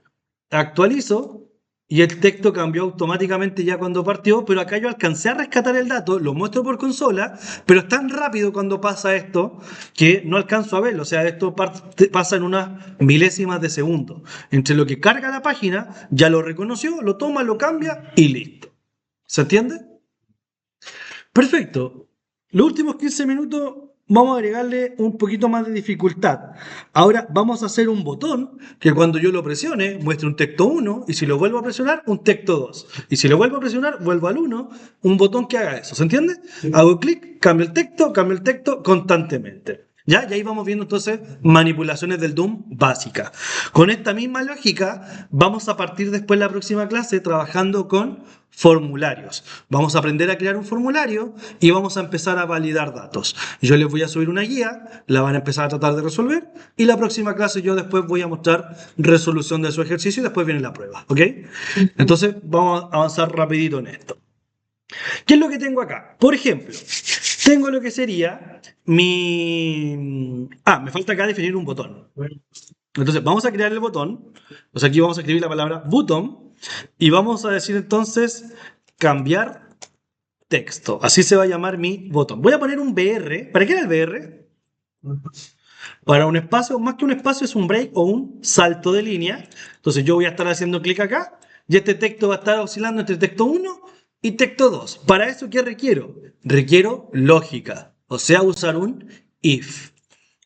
actualizo y el texto cambió automáticamente ya cuando partió, pero acá yo alcancé a rescatar el dato, lo muestro por consola, pero es tan rápido cuando pasa esto que no alcanzo a verlo. O sea, esto pasa en unas milésimas de segundo. Entre lo que carga la página, ya lo reconoció, lo toma, lo cambia y listo. ¿Se entiende? Perfecto. Los últimos 15 minutos vamos a agregarle un poquito más de dificultad. Ahora vamos a hacer un botón que cuando yo lo presione muestre un texto 1 y si lo vuelvo a presionar un texto 2. Y si lo vuelvo a presionar vuelvo al 1, un botón que haga eso. ¿Se entiende? Hago clic, cambio el texto constantemente. ¿Ya? Y ahí vamos viendo entonces manipulaciones del DOM básicas. Con esta misma lógica vamos a partir después la próxima clase trabajando con formularios. Vamos a aprender a crear un formulario y vamos a empezar a validar datos. Yo les voy a subir una guía, la van a empezar a tratar de resolver y la próxima clase yo después voy a mostrar resolución de su ejercicio y después viene la prueba. ¿Ok? Entonces vamos a avanzar rapidito en esto. ¿Qué es lo que tengo acá? Por ejemplo, tengo lo que sería mi... me falta acá definir un botón. Entonces, vamos a crear el botón. O sea, aquí vamos a escribir la palabra button y vamos a decir entonces cambiar texto. Así se va a llamar mi botón. Voy a poner un BR. ¿Para qué era el BR? Para un espacio, más que un espacio es un break o un salto de línea. Entonces yo voy a estar haciendo clic acá y este texto va a estar oscilando entre texto 1 y texto 2. ¿Para eso qué requiero? Requiero lógica, o sea, usar un if.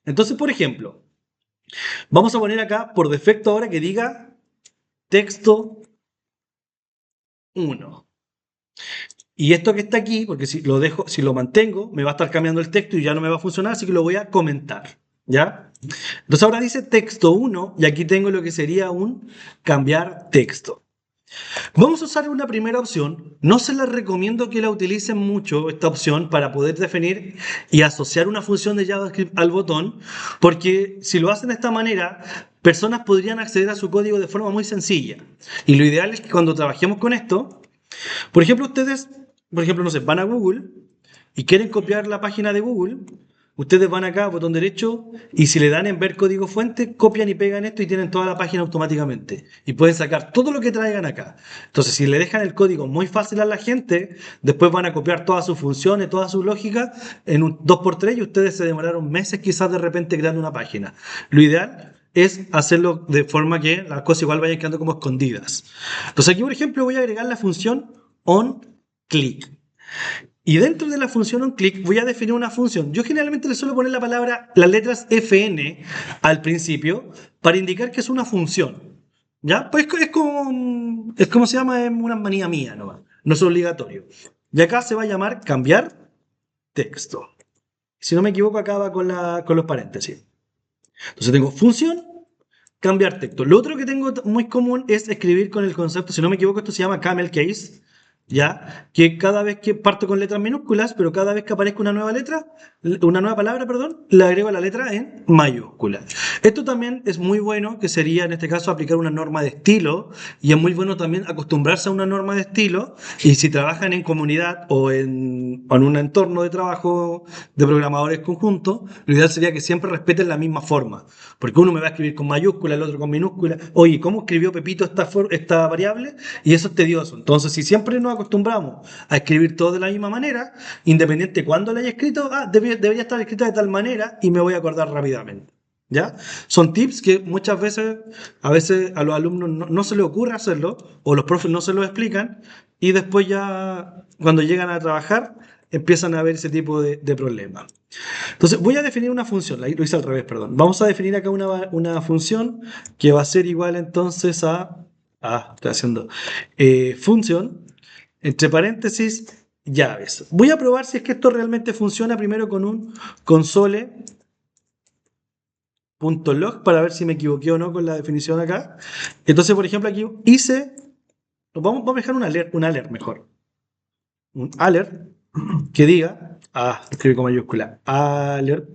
Entonces, por ejemplo, vamos a poner acá por defecto ahora que diga texto 1. Y esto que está aquí, porque si lo dejo, si lo mantengo, me va a estar cambiando el texto y ya no me va a funcionar, así que lo voy a comentar. ¿Ya? Entonces ahora dice texto 1 y aquí tengo lo que sería un cambiar texto. Vamos a usar una primera opción. No se les recomiendo que la utilicen mucho, esta opción, para poder definir y asociar una función de JavaScript al botón, porque si lo hacen de esta manera, personas podrían acceder a su código de forma muy sencilla. Y lo ideal es que cuando trabajemos con esto, por ejemplo, ustedes, no sé, van a Google y quieren copiar la página de Google, ustedes van acá, botón derecho, y si le dan en ver código fuente, copian y pegan esto y tienen toda la página automáticamente. Y pueden sacar todo lo que traigan acá. Entonces, si le dejan el código muy fácil a la gente, después van a copiar todas sus funciones, toda su lógica en un 2x3 y ustedes se demoraron meses quizás de repente creando una página. Lo ideal es hacerlo de forma que las cosas igual vayan quedando como escondidas. Entonces aquí, por ejemplo, voy a agregar la función onClick. Y dentro de la función onClick voy a definir una función. Yo generalmente le suelo poner las letras FN al principio para indicar que es una función. ¿Ya? Pues es como se llama, es una manía mía nomás. No es obligatorio. Y acá se va a llamar cambiar texto. Si no me equivoco, acá va con los paréntesis. Entonces tengo función, cambiar texto. Lo otro que tengo muy común es escribir con el concepto, si no me equivoco, esto se llama camel case. ¿ya? Que cada vez que parto con letras minúsculas, pero cada vez que aparezca una nueva letra, una nueva palabra, perdón, le agrego la letra en mayúscula. Esto también es muy bueno, que sería en este caso aplicar una norma de estilo, y es muy bueno también acostumbrarse a una norma de estilo, y si trabajan en comunidad o en un entorno de trabajo de programadores conjuntos, lo ideal sería que siempre respeten la misma forma, porque uno me va a escribir con mayúscula, el otro con minúscula. Oye, ¿cómo escribió Pepito esta variable? Y eso es tedioso. Entonces, si siempre nos acostumbramos a escribir todo de la misma manera, independiente de cuándo la haya escrito, debería estar escrita de tal manera y me voy a acordar rápidamente. ¿Ya? Son tips que muchas veces, a veces a los alumnos no se les ocurre hacerlo, o los profes no se lo explican, y después ya, cuando llegan a trabajar, empiezan a ver ese tipo de problemas. Entonces, voy a definir una función, lo hice al revés, perdón. Vamos a definir acá una función que va a ser igual entonces estoy haciendo, función, entre paréntesis, llaves. Voy a probar si es que esto realmente funciona primero con un console.log para ver si me equivoqué o no con la definición acá. Entonces, por ejemplo, aquí vamos a dejar un alert mejor. Un alert que diga, escribí con mayúscula, alert,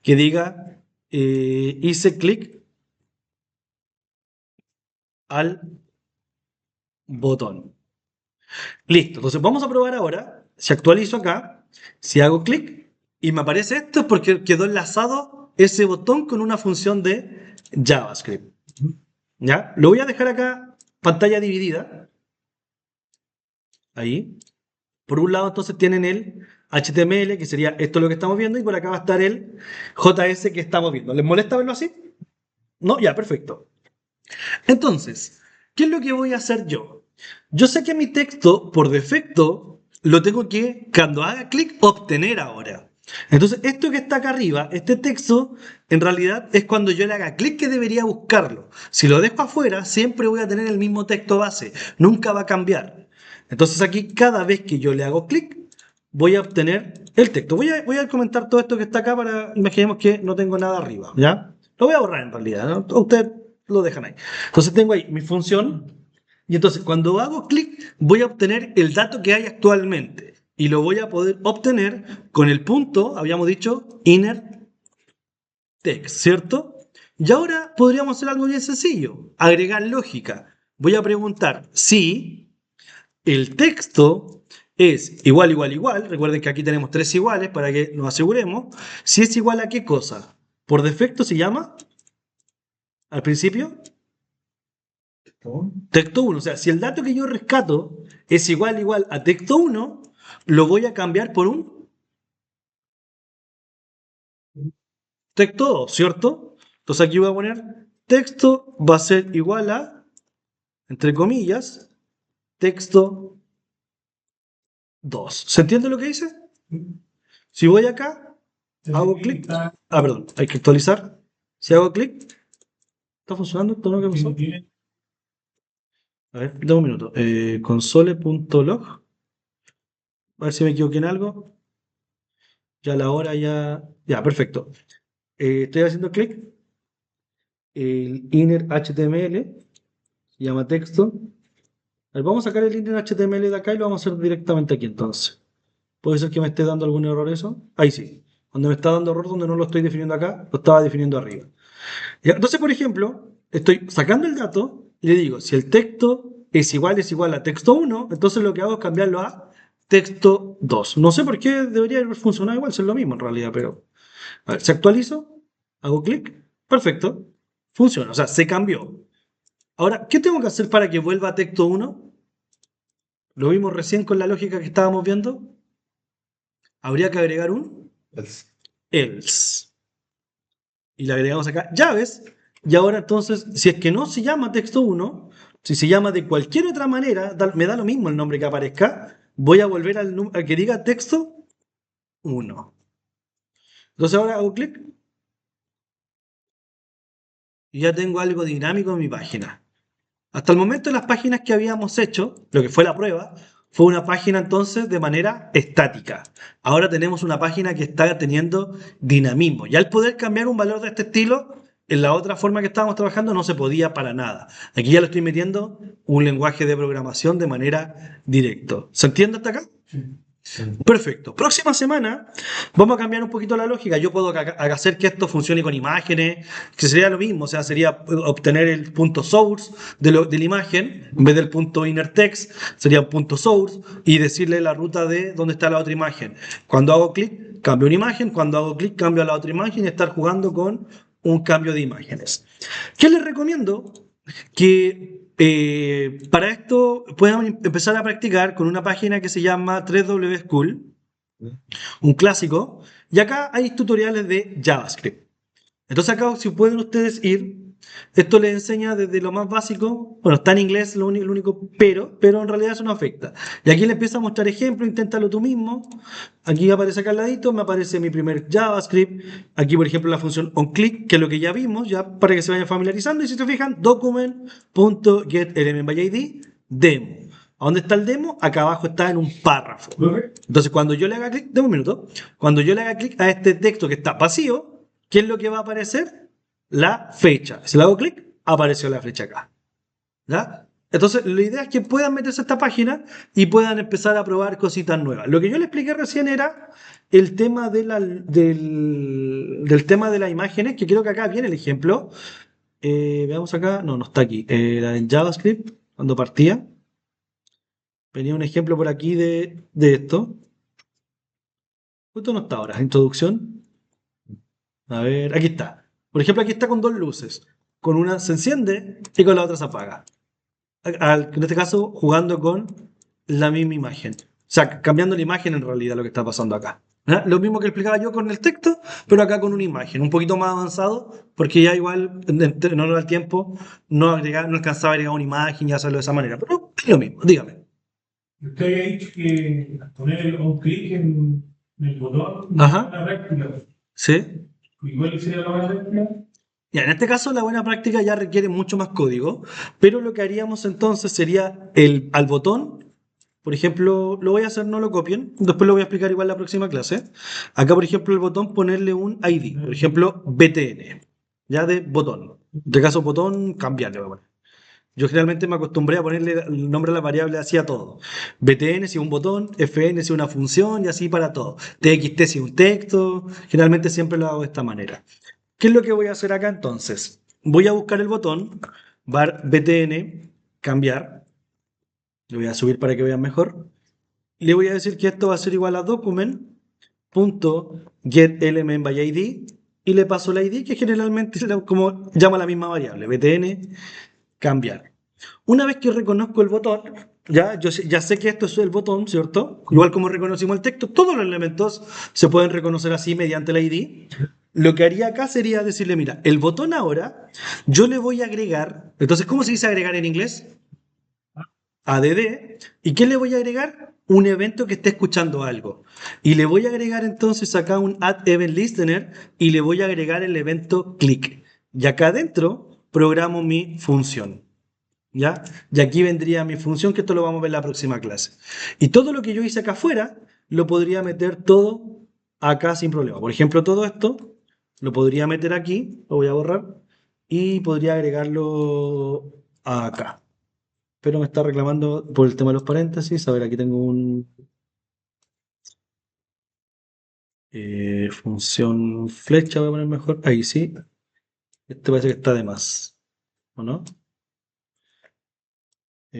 que diga, hice clic al botón. Listo, entonces vamos a probar ahora, si actualizo acá, si hago clic y me aparece esto es porque quedó enlazado ese botón con una función de JavaScript. ¿Ya? Lo voy a dejar acá, pantalla dividida, ahí. Por un lado, entonces tienen el HTML, que sería esto lo que estamos viendo, y por acá va a estar el JS que estamos viendo. ¿Les molesta verlo así? No, ya, perfecto. Entonces, ¿qué es lo que voy a hacer yo? Yo sé que mi texto, por defecto, lo tengo que, cuando haga clic, obtener ahora. Entonces, esto que está acá arriba, este texto, en realidad es cuando yo le haga clic que debería buscarlo. Si lo dejo afuera, siempre voy a tener el mismo texto base, nunca va a cambiar. Entonces aquí, cada vez que yo le hago clic, voy a obtener el texto. Voy a comentar todo esto que está acá para, imaginemos que no tengo nada arriba, ¿ya? Lo voy a borrar en realidad, ¿no? Ustedes lo dejan ahí. Entonces tengo ahí mi función, y entonces cuando hago clic, voy a obtener el dato que hay actualmente. Y lo voy a poder obtener con el punto, habíamos dicho, inner text, ¿cierto? Y ahora podríamos hacer algo bien sencillo, agregar lógica. Voy a preguntar si el texto es igual, igual, igual. Recuerden que aquí tenemos tres iguales para que nos aseguremos. Si es igual a qué cosa. Por defecto se llama, al principio, texto 1. O sea, si el dato que yo rescato es igual, igual a texto 1, lo voy a cambiar por un texto 2, ¿cierto? Entonces aquí voy a poner texto va a ser igual a, entre comillas, texto 2. ¿Se entiende lo que dice? Si voy acá, hago clic. Perdón, hay que actualizar. Si hago clic, ¿está funcionando esto? ¿No? ¿Qué pasó? A ver, dame un minuto. Console.log. A ver si me equivoqué en algo. Ya la hora ya. Ya, perfecto. Estoy haciendo clic. El inner HTML se llama texto. A ver, vamos a sacar el inner HTML de acá y lo vamos a hacer directamente aquí entonces. Puede ser que me esté dando algún error eso. Ahí sí. Donde me está dando error, donde no lo estoy definiendo acá, lo estaba definiendo arriba. Ya, entonces, por ejemplo, estoy sacando el dato y le digo, si el texto es igual a texto 1, entonces lo que hago es cambiarlo a texto 2. No sé por qué debería haber funcionado igual, es lo mismo en realidad, pero... A ver, si actualizo, hago clic, perfecto, funciona, o sea, se cambió. Ahora, ¿qué tengo que hacer para que vuelva a texto 1? Lo vimos recién con la lógica que estábamos viendo. Habría que agregar un else. Y le agregamos acá llaves. Y ahora entonces, si es que no se llama texto 1, si se llama de cualquier otra manera, me da lo mismo el nombre que aparezca, voy a volver a que diga texto 1. Entonces ahora hago clic y ya tengo algo dinámico en mi página. Hasta el momento las páginas que habíamos hecho, lo que fue la prueba, fue una página entonces de manera estática. Ahora tenemos una página que está teniendo dinamismo. Y al poder cambiar un valor de este estilo, en la otra forma que estábamos trabajando no se podía para nada. Aquí ya le estoy metiendo un lenguaje de programación de manera directa. ¿Se entiende hasta acá? Perfecto. Próxima semana vamos a cambiar un poquito la lógica. Yo puedo hacer que esto funcione con imágenes, que sería lo mismo, o sea, sería obtener el punto source de la imagen, en vez del punto inner text, sería un punto source y decirle la ruta de dónde está la otra imagen. Cuando hago clic, cambio una imagen, cuando hago clic, cambio a la otra imagen y estar jugando con un cambio de imágenes. ¿Qué les recomiendo? Que para esto puedan empezar a practicar con una página que se llama 3W School, un clásico, y acá hay tutoriales de JavaScript. Entonces acá si pueden ustedes ir, esto les enseña desde lo más básico, bueno, está en inglés lo único pero en realidad eso no afecta. Y aquí le empieza a mostrar ejemplos, inténtalo tú mismo. Aquí aparece acá al ladito, me aparece mi primer JavaScript. Aquí, por ejemplo, la función onClick, que es lo que ya vimos, ya para que se vayan familiarizando. Y si se fijan, document.getElementById, demo. ¿A dónde está el demo? Acá abajo está en un párrafo. Entonces, cuando yo le haga clic, deme un minuto, cuando yo le haga clic a este texto que está vacío, ¿qué es lo que va a aparecer? La fecha. Si le hago clic, apareció la fecha acá. ¿Ya? Entonces, la idea es que puedan meterse a esta página y puedan empezar a probar cositas nuevas. Lo que yo le expliqué recién era el tema del tema de las imágenes, que creo que acá viene el ejemplo. Veamos acá. No, no está aquí. Era en JavaScript, cuando partía. Venía un ejemplo por aquí de esto. Justo no está ahora. Introducción. A ver, aquí está. Por ejemplo, aquí está con dos luces. Con una se enciende y con la otra se apaga. En este caso, jugando con la misma imagen. O sea, cambiando la imagen en realidad lo que está pasando acá. ¿Ya? Lo mismo que explicaba yo con el texto, pero acá con una imagen. Un poquito más avanzado, porque ya igual, en honor al tiempo, no alcanzaba a agregar una imagen y hacerlo de esa manera. Pero es lo mismo, dígame. Usted había dicho que poner un clic en el botón Ajá. una práctica. ¿Sí? Igual sería la buena práctica. Ya, en este caso la buena práctica ya requiere mucho más código, pero lo que haríamos entonces sería al botón, por ejemplo, lo voy a hacer, no lo copien, después lo voy a explicar igual en la próxima clase. Acá, por ejemplo, el botón ponerle un ID, por ejemplo, BTN, ya de botón. En este caso, botón, cambiarle. Voy a poner. Yo generalmente me acostumbré a ponerle el nombre a la variable así a todo. BTN si un botón, FN si una función y así para todo. TXT si un texto, generalmente siempre lo hago de esta manera. ¿Qué es lo que voy a hacer acá entonces? Voy a buscar el botón var btn, cambiar. Le voy a subir para que vean mejor. Le voy a decir que esto va a ser igual a document.getElementById y le paso la ID que generalmente como llama la misma variable, btn, cambiar. Una vez que reconozco el botón, ya sé que esto es el botón, ¿cierto? Igual como reconocimos el texto, todos los elementos se pueden reconocer así mediante la ID. Lo que haría acá sería decirle, mira, el botón ahora, yo le voy a agregar, entonces, ¿cómo se dice agregar en inglés? ADD. ¿Y qué le voy a agregar? Un evento que esté escuchando algo. Y le voy a agregar entonces acá un add event listener y le voy a agregar el evento click. Y acá adentro programo mi función. ¿Ya? Y aquí vendría mi función, que esto lo vamos a ver en la próxima clase. Y todo lo que yo hice acá afuera, lo podría meter todo acá sin problema. Por ejemplo, todo esto lo podría meter aquí, lo voy a borrar, y podría agregarlo acá. Pero me está reclamando por el tema de los paréntesis. A ver, aquí tengo un función flecha, voy a poner mejor. Ahí sí. Este parece que está de más. ¿O no? No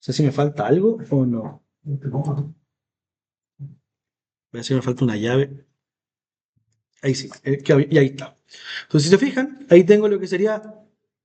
sé si me falta algo o no. Voy a ver si me falta una llave. Ahí sí, y ahí está. Entonces, si se fijan, ahí tengo lo que sería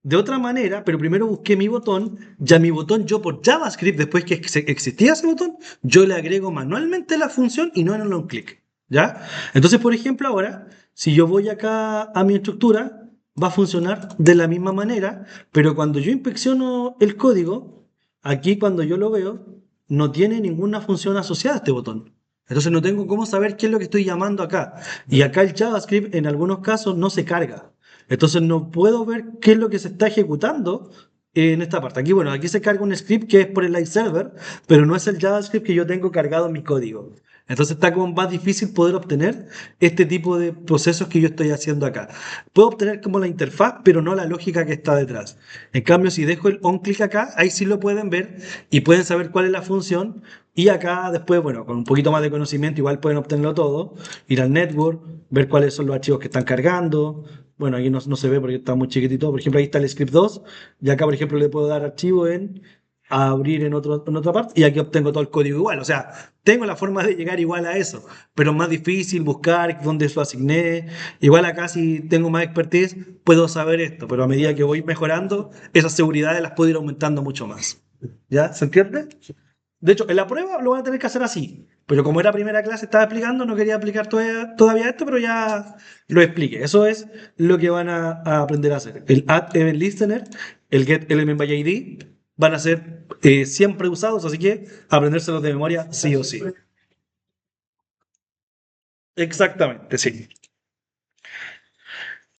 de otra manera, pero primero busqué mi botón. Ya mi botón, yo por JavaScript, después que existía ese botón, yo le agrego manualmente la función y no en un clic. ¿Ya? Entonces, por ejemplo, ahora, si yo voy acá a mi estructura, va a funcionar de la misma manera, pero cuando yo inspecciono el código, aquí cuando yo lo veo, no tiene ninguna función asociada a este botón. Entonces no tengo cómo saber qué es lo que estoy llamando acá. Y acá el JavaScript en algunos casos no se carga. Entonces no puedo ver qué es lo que se está ejecutando en esta parte. Aquí, bueno, aquí se carga un script que es por el live server, pero no es el JavaScript que yo tengo cargado en mi código. Entonces está como más difícil poder obtener este tipo de procesos que yo estoy haciendo acá. Puedo obtener como la interfaz, pero no la lógica que está detrás. En cambio, si dejo el on-click acá, ahí sí lo pueden ver y pueden saber cuál es la función. Y acá después, bueno, con un poquito más de conocimiento, igual pueden obtenerlo todo, ir al network, ver cuáles son los archivos que están cargando. Bueno, aquí no se ve porque está muy chiquitito. Por ejemplo, ahí está el script 2 y acá, por ejemplo, le puedo dar archivo a abrir en otra parte y aquí obtengo todo el código igual. O sea, tengo la forma de llegar igual a eso, pero es más difícil buscar dónde eso asigné. Igual acá si tengo más expertise puedo saber esto, pero a medida que voy mejorando, esas seguridades las puedo ir aumentando mucho más. ¿Ya? ¿Se entiende? De hecho, en la prueba lo van a tener que hacer así, pero como era primera clase, estaba explicando, no quería aplicar todavía esto, pero ya lo expliqué. Eso es lo que van a aprender a hacer. El add event listener, el get element by ID, van a ser siempre usados, así que aprendérselos de memoria sí o sí. Exactamente, sí.